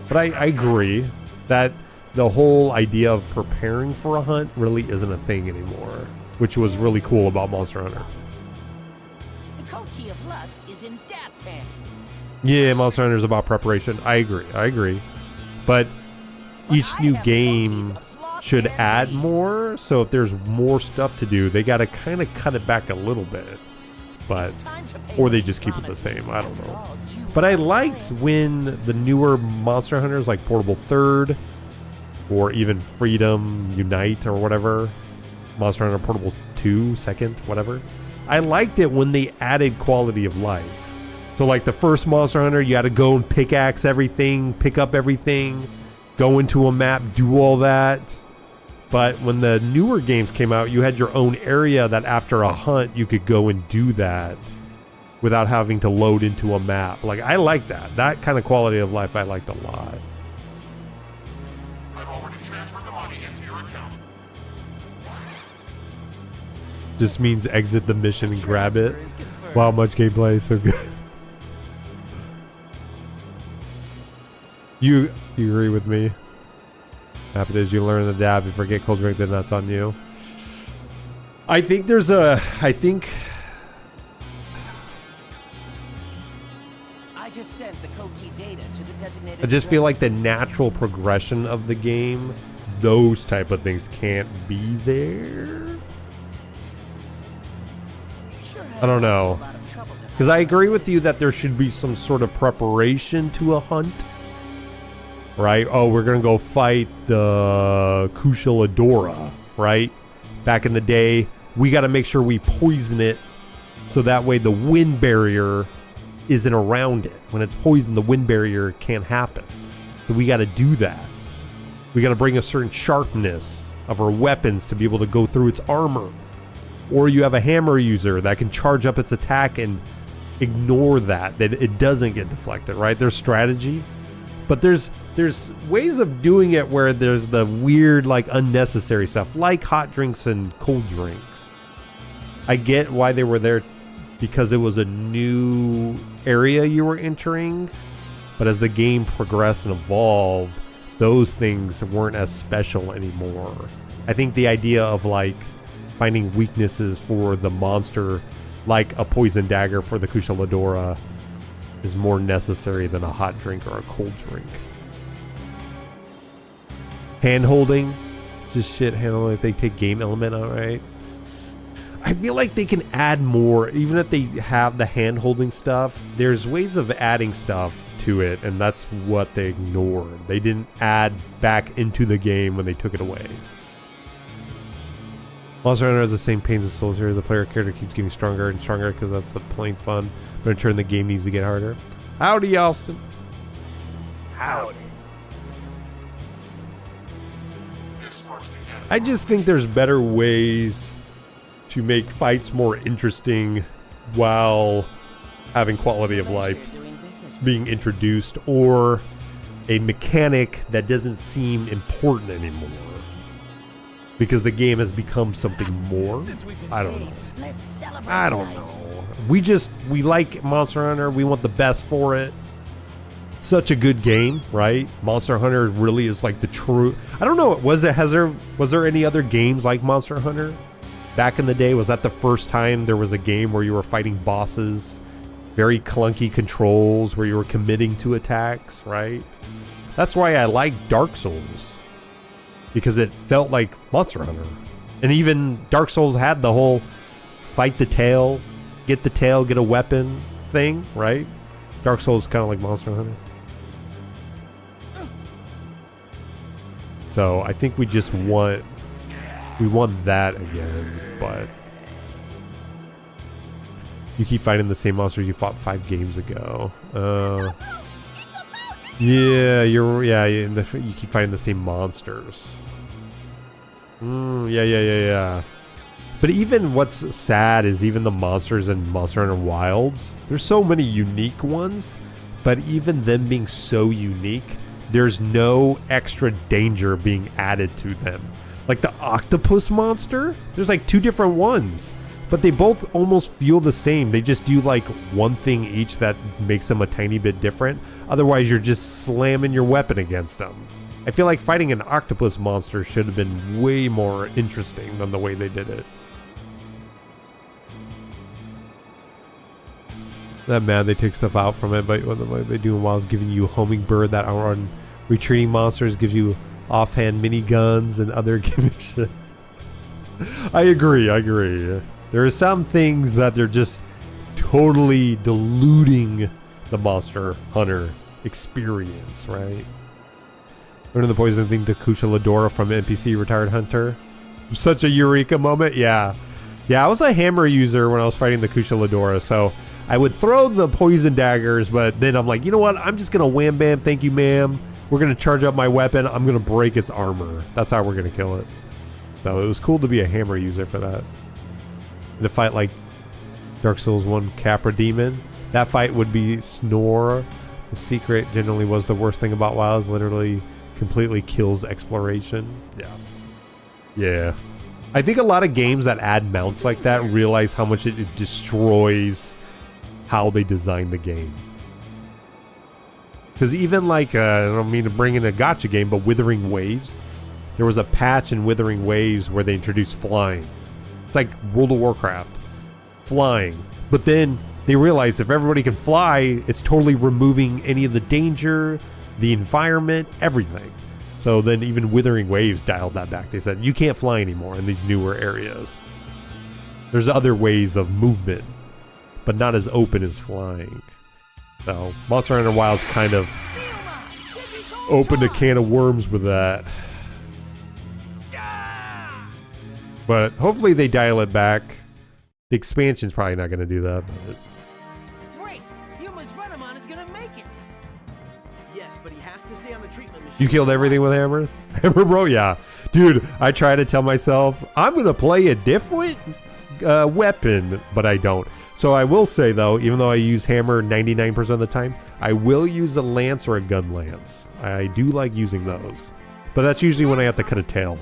But I agree that the whole idea of preparing for a hunt really isn't a thing anymore, which was really cool about Monster Hunter. The code key of Lust is in Dad's hand. Yeah, Monster Hunter is about preparation. I agree. But each new game should add more, so if there's more stuff to do, they got to kind of cut it back a little bit. But or they just keep it the same. I don't know. But I liked when the newer Monster Hunters like Portable Third or even Freedom Unite or whatever, Monster Hunter Portable 2, Second, whatever, I liked it when they added quality of life. So like the first Monster Hunter, you had to go and pickaxe everything, pick up everything, go into a map, do all that. But when the newer games came out, you had your own area that after a hunt, you could go and do that without having to load into a map. Like, I like that. That kind of quality of life I liked a lot. I've already transferred the money into your account. Just means exit the mission and grab it. Wow, much gameplay is so good. You agree with me? Happy days, you learn the dab. You forget cold drink, then that's on you. I think I just sent the code key data to the designated. I just feel address. like the natural progression of the game, those type of things can't be there. Sure I don't know. a lot of trouble to Because I agree with you that there should be some sort of preparation to a hunt. Right? Oh, we're going to go fight the Kushaladora, right? Back in the day, we got to make sure we poison it so that way the wind barrier isn't around it. When it's poisoned, the wind barrier can't happen. So we got to do that. We got to bring a certain sharpness of our weapons to be able to go through its armor. Or you have a hammer user that can charge up its attack and ignore that it doesn't get deflected, right? There's strategy. But there's ways of doing it where there's the weird, like, unnecessary stuff, like hot drinks and cold drinks. I get why they were there because it was a new area you were entering, but as the game progressed and evolved, those things weren't as special anymore. I think the idea of, like, finding weaknesses for the monster, like a poison dagger for the Kushaladora, is more necessary than a hot drink or a cold drink. Hand holding, just shit handling if they take game element out, right? I feel like they can add more, even if they have the hand holding stuff. There's ways of adding stuff to it, and that's what they ignored. They didn't add back into the game when they took it away. Monster Hunter has the same pains as Soul Series. The player character keeps getting stronger and stronger because that's the plain fun. But in turn, the game needs to get harder. Howdy, Austin. Howdy. I just think there's better ways to make fights more interesting while having quality of life doing business. being introduced, or a mechanic that doesn't seem important anymore because the game has become something more. I don't know. Let's celebrate. I don't tonight. know. We like Monster Hunter. We want the best for it. Such a good game, right? Monster Hunter really is like the true. I don't know. Was there any other games like Monster Hunter back in the day? Was that the first time there was a game where you were fighting bosses, very clunky controls, where you were committing to attacks, right? That's why I like Dark Souls, because it felt like Monster Hunter. And even Dark Souls had the whole fight the tail, get a weapon thing, right? Dark Souls is kind of like Monster Hunter. So I think we want that again, but you keep fighting the same monsters you fought 5 games ago. Yeah, you keep fighting the same monsters. Yeah. But even what's sad is even the monsters in Monster Hunter Wilds, there's so many unique ones, but even them being so unique, there's no extra danger being added to them. Like the octopus monster, there's like 2 different ones, but they both almost feel the same. They just do like one thing each that makes them a tiny bit different. Otherwise, you're just slamming your weapon against them. I feel like fighting an octopus monster should have been way more interesting than the way they did it. That mad they take stuff out from it, but what they do while it's giving you hummingbird that are on retreating monsters, gives you offhand miniguns and other gimmick shit. I agree. There are some things that they're just totally diluting the Monster Hunter experience, right? Learning the poison thing to Kushaladora from NPC Retired Hunter. Such a eureka moment. Yeah. Yeah, I was a hammer user when I was fighting the Kushaladora, so I would throw the poison daggers, but then I'm like, you know what? I'm just going to wham bam, thank you ma'am. We're going to charge up my weapon. I'm going to break its armor. That's how we're going to kill it. So it was cool to be a hammer user for that. And to fight like Dark Souls 1 Capra Demon, that fight would be Snore. The secret generally was the worst thing about WoW, is literally completely kills exploration. Yeah. Yeah. I think a lot of games that add mounts like that realize how much it destroys how they design the game. Because even like, I don't mean to bring in a gacha game, but Withering Waves, there was a patch in Withering Waves where they introduced flying. It's like World of Warcraft. Flying. But then they realized if everybody can fly, it's totally removing any of the danger, the environment, everything. So then even Withering Waves dialed that back. They said, you can't fly anymore in these newer areas. There's other ways of movement, but not as open as flying. So Monster Hunter Wilds kind of opened a can of worms with that. But hopefully they dial it back. The expansion's probably not going to do that. But Great! Yuma's Gatomon is gonna make it! Yes, but he has to stay on the treatment machine. you killed everything with hammers? Hammer bro? Yeah. Dude, I try to tell myself, I'm going to play a different weapon, but I don't. So I will say, though, even though I use hammer 99% of the time, I will use a lance or a gun lance. I do like using those. But that's usually when I have to cut a tail.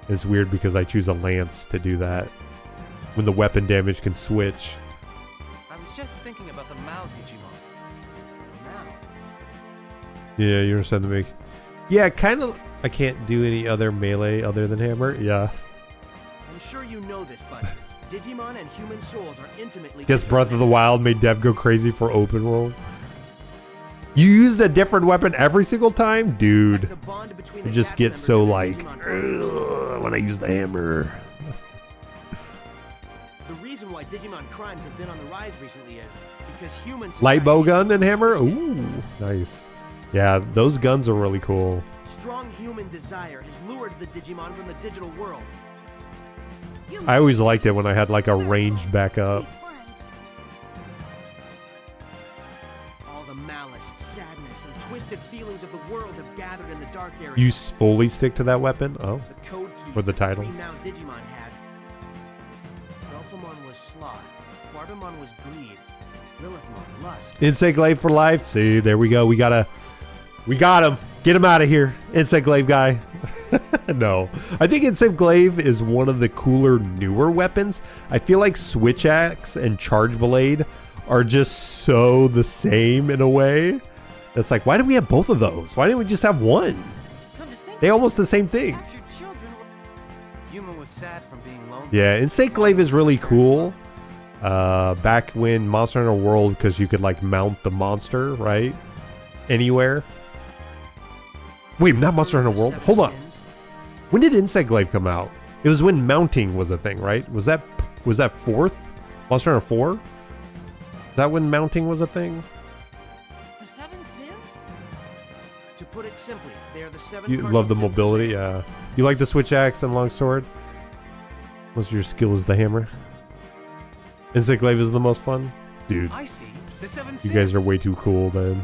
It's weird because I choose a lance to do that. When the weapon damage can switch. I was just thinking about the Mao Digimon. Now. Yeah, you understand the make. Yeah, kind of. I can't do any other melee other than hammer. Yeah. I'm sure you know this, but Digimon and human souls are intimately. Guess Breath of the Wild made Dev go crazy for open world. You used a different weapon every single time? Dude. I just get so like, when I use the hammer. The reason why Digimon crimes have been on the rise recently is because humans. Light bow gun and hammer? Ooh, nice. Yeah, those guns are really cool. Strong human desire has lured the Digimon from the digital world. I always liked it when I had like a ranged backup. All the malice, sadness, and twisted feelings of the world have gathered in the dark area. You fully stick to that weapon? Oh. The code key Or the title. Mount Digimon had. Belphemon was sloth. Barbamon was greed. Lilithmon lust. Insect Glaive for life. See, there we go. We got him. Get him out of here. Insect Glaive guy. No. I think Insect Glaive is one of the cooler, newer weapons. I feel like Switch Axe and Charge Blade are just so the same in a way. It's like, why do we have both of those? Why didn't we just have one? They almost the same thing. Yuma was sad from being lonely. Yeah, Insect Glaive is really cool. Back when Monster Hunter World, because you could like mount the monster, right? Anywhere. Wait, not Monster Hunter World. Hold on. When did Insect Glaive come out? It was when mounting was a thing, right? Was that fourth? Monster Hunter 4? Is that when mounting was a thing? The seven sins? To put it simply, they are the seven. You love the mobility, yeah. You like the switch axe and longsword? Most of your skill is the hammer. Insect Glaive is the most fun? Dude, I see. The seven you guys are way too cool, then.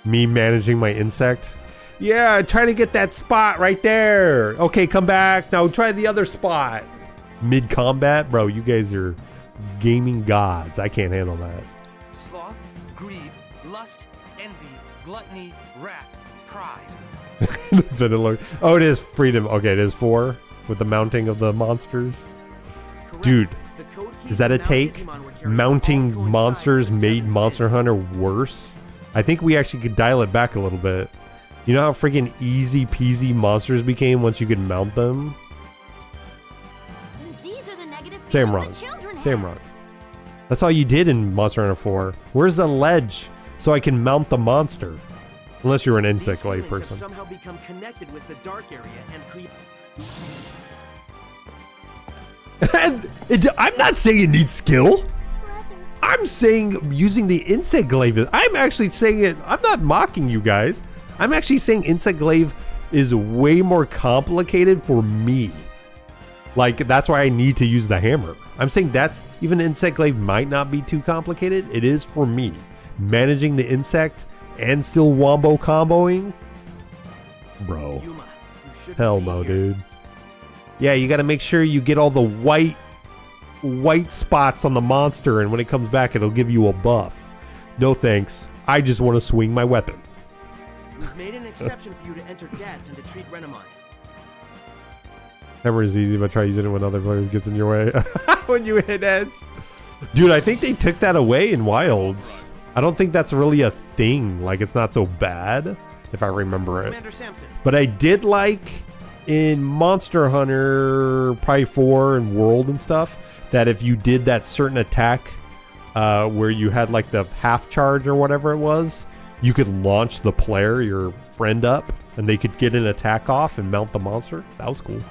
Me managing my insect? Yeah, try to get that spot right there. Okay, come back. Now try the other spot. Mid-combat? Bro, you guys are gaming gods. I can't handle that. Sloth, greed, lust, envy, gluttony, wrath, pride. Vanilla. Oh, it is freedom. Okay, it is 4 with the mounting of the monsters. Correct. Dude, The code keys is that a and Mount take? Digimon were carried Mounting all coincide monsters with the made seven Monster sins. Hunter worse? I think we actually could dial it back a little bit. You know how freaking easy peasy monsters became once you could mount them? And these are the negative Samron. feelings the children have. Samron. That's all you did in Monster Hunter 4. Where's the ledge so I can mount the monster? Unless you're an These Insect Glaive feelings have person. somehow become connected with the dark area and create. I'm not saying it needs skill. Brother. I'm saying using the Insect Glaive. I'm actually saying it. I'm not mocking you guys. I'm actually saying Insect Glaive is way more complicated for me. Like, that's why I need to use the hammer. I'm saying that's, even Insect Glaive might not be too complicated. It is for me. Managing the insect and still wombo comboing? Bro. Yuma, you shouldn't Hell be no, here. dude. Yeah, you gotta make sure you get all the white spots on the monster, and when it comes back, it'll give you a buff. No thanks. I just want to swing my weapon. We've made an exception for you to enter Dats and to treat Renamon. Hammer is easy, but try using it when other players gets in your way. When you hit heads. Dude, I think they took that away in Wilds. I don't think that's really a thing. Like, it's not so bad, if I remember it. Commander Samson. But I did like in Monster Hunter, probably 4 and World and stuff, that if you did that certain attack where you had like the half charge or whatever it was, you could launch the player, your friend, up, and they could get an attack off and mount the monster. That was cool.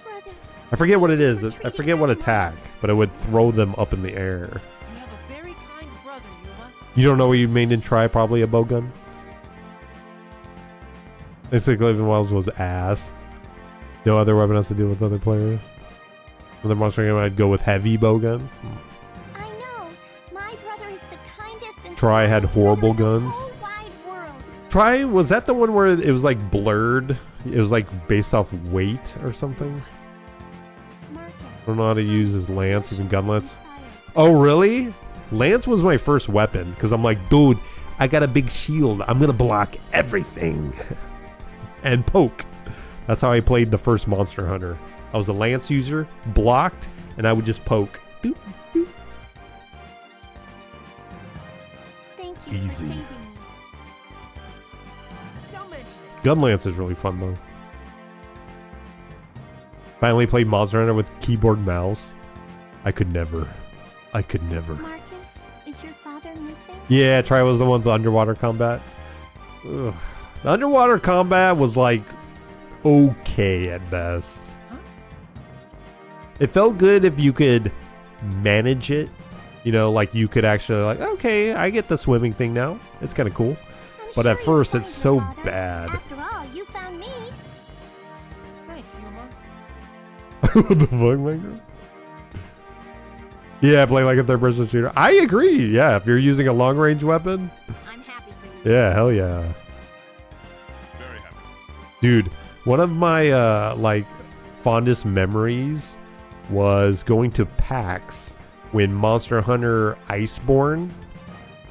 Brother, I forget what it is. I forget what attack, but it would throw them up in the air. You have a very kind brother, Yuma. You don't know what you made and try? Probably a bowgun. Insect Glaive in Wilds was ass. No other weapon has to deal with other players. Another monster game, I'd go with heavy bowgun. I know. My brother is the kindest and Try had horrible guns. whole wide world. Try, was that the one where it was like blurred? It was like based off weight or something? Marcus. I don't know how to use his lance, even gunlets. Oh, really? Lance was my first weapon because I'm like, dude, I got a big shield. I'm going to block everything. And poke. That's how I played the first Monster Hunter. I was a lance user, blocked, and I would just poke. Doop, doop. Thank you Easy. for saving me. Don't mention it. Gun lance is really fun though. Finally played Monster Hunter with keyboard and mouse. I could never. Marcus, is your father missing? Yeah, Try was the one with the underwater combat. Ugh. The underwater combat was like okay at best. It felt good if you could manage it. You know, like you could actually like, okay, I get the swimming thing now. It's kind of cool. I'm But sure at first you're it's fine, so Father. bad. After all, you found me. Thanks, Yuma. What the fuck, man? Yeah, play like a third-person shooter. I agree. Yeah, if you're using a long-range weapon. I'm happy for you. Yeah, hell yeah. Very happy. Dude, one of my like fondest memories was going to PAX when Monster Hunter Iceborne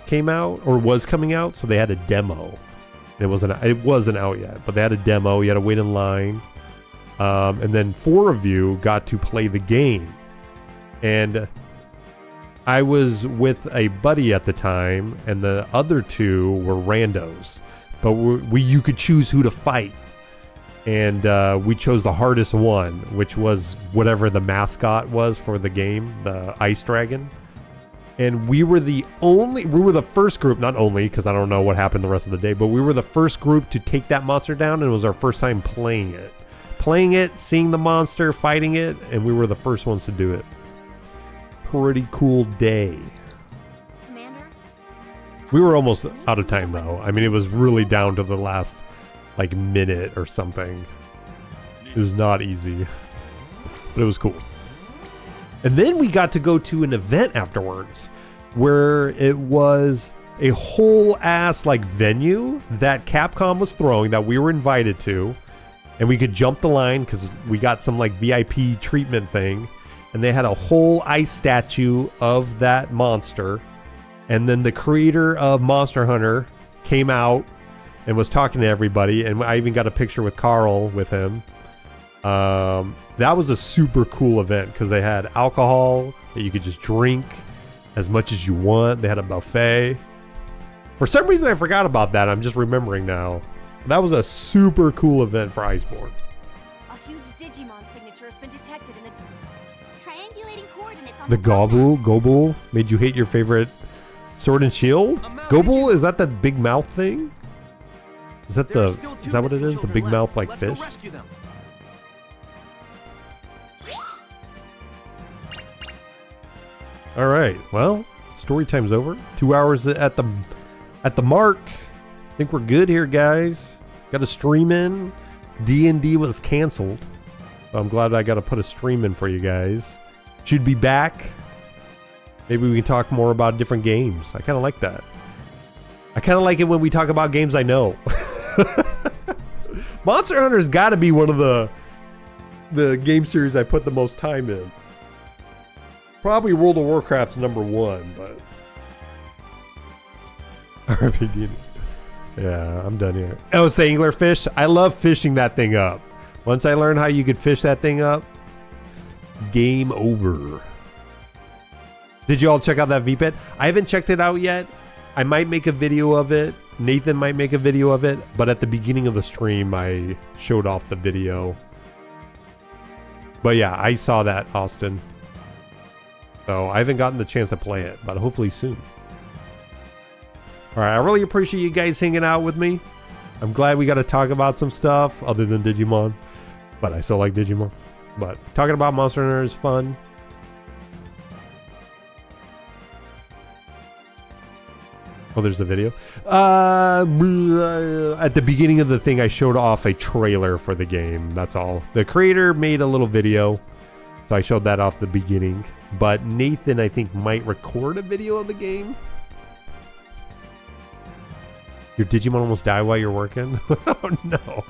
came out or was coming out, so they had a demo. It wasn't out yet, but they had a demo. You had to wait in line, and then 4 of you got to play the game. And I was with a buddy at the time, and the other 2 were randos, but you could choose who to fight. And we chose the hardest one, which was whatever the mascot was for the game, the Ice Dragon. And we were the first group, not only, because I don't know what happened the rest of the day, but we were the first group to take that monster down, and it was our first time playing it, seeing the monster, fighting it, and we were the first ones to do it. Pretty cool day. Commander? We were almost out of time, though. I mean, it was really down to the last like minute or something. It was not easy, but it was cool. And then we got to go to an event afterwards where it was a whole ass like venue that Capcom was throwing that we were invited to, and we could jump the line because we got some like VIP treatment thing, and they had a whole ice statue of that monster. And then the creator of Monster Hunter came out and was talking to everybody, and I even got a picture with Carl with him. That was a super cool event because they had alcohol that you could just drink as much as you want. They had a buffet. For some reason, I forgot about that. I'm just remembering now. That was a super cool event for Iceborne. A huge Digimon signature has been detected in the triangulating coordinates on The Gobul made you hate your favorite Sword and Shield? Gobul, is that the big mouth thing? Is that There are still 2 what it missing is? The children big left. mouth like Let's fish? Go rescue them. All right. Well, story time's over. 2 hours at the mark. I think we're good here, guys. Got a stream in. D&D was canceled. I'm glad I got to put a stream in for you guys. Should be back. Maybe we can talk more about different games. I kind of like that. I kind of like it when we talk about games I know. Monster Hunter's got to be one of the game series I put the most time in. Probably World of Warcraft's #1, but RPG. Yeah, I'm done here. Oh, it's the anglerfish. I love fishing that thing up. Once I learned how you could fish that thing up, game over. Did you all check out that VPit? I haven't checked it out yet. I might make a video of it. Nathan might make a video of it. But at the beginning of the stream, I showed off the video. But yeah, I saw that, Austin. So I haven't gotten the chance to play it, but hopefully soon. Alright, I really appreciate you guys hanging out with me. I'm glad we got to talk about some stuff other than Digimon. But I still like Digimon. But talking about Monster Hunter is fun. Oh, there's the video. At the beginning of the thing, I showed off a trailer for the game. That's all. The creator made a little video. So I showed that off the beginning. But Nathan, I think, might record a video of the game. Your Digimon almost died while you're working? Oh, no.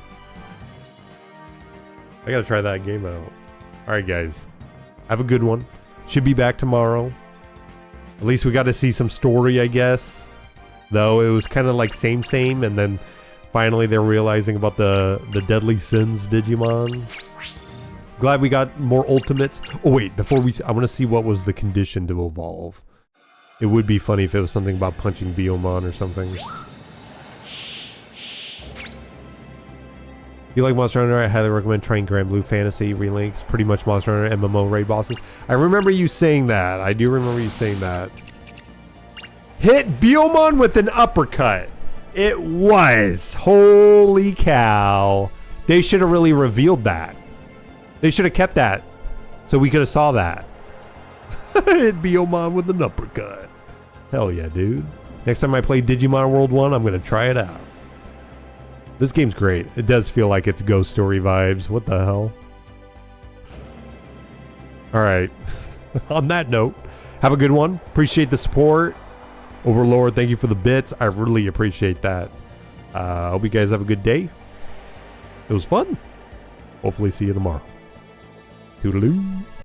I gotta try that game out. Alright, guys. Have a good one. Should be back tomorrow. At least we got to see some story, I guess. Though it was kind of like same, and then finally they're realizing about the Deadly Sins Digimon. Glad we got more ultimates. Oh wait, before I want to see what was the condition to evolve. It would be funny if it was something about punching Gatomon or something. If you like Monster Hunter, I highly recommend trying Grand Blue Fantasy Relink. It's pretty much Monster Hunter MMO raid bosses. I remember you saying that. I do remember you saying that. Hit Gatomon with an uppercut. It was. Holy cow. They should have really revealed that. They should have kept that. So we could have saw that. Hit Gatomon with an uppercut. Hell yeah, dude. Next time I play Digimon World 1, I'm going to try it out. This game's great. It does feel like it's Ghost Story vibes. What the hell? Alright. On that note, have a good one. Appreciate the support. Overlord, thank you for the bits. I really appreciate that. Hope you guys have a good day. It was fun. Hopefully see you tomorrow. Toodaloo.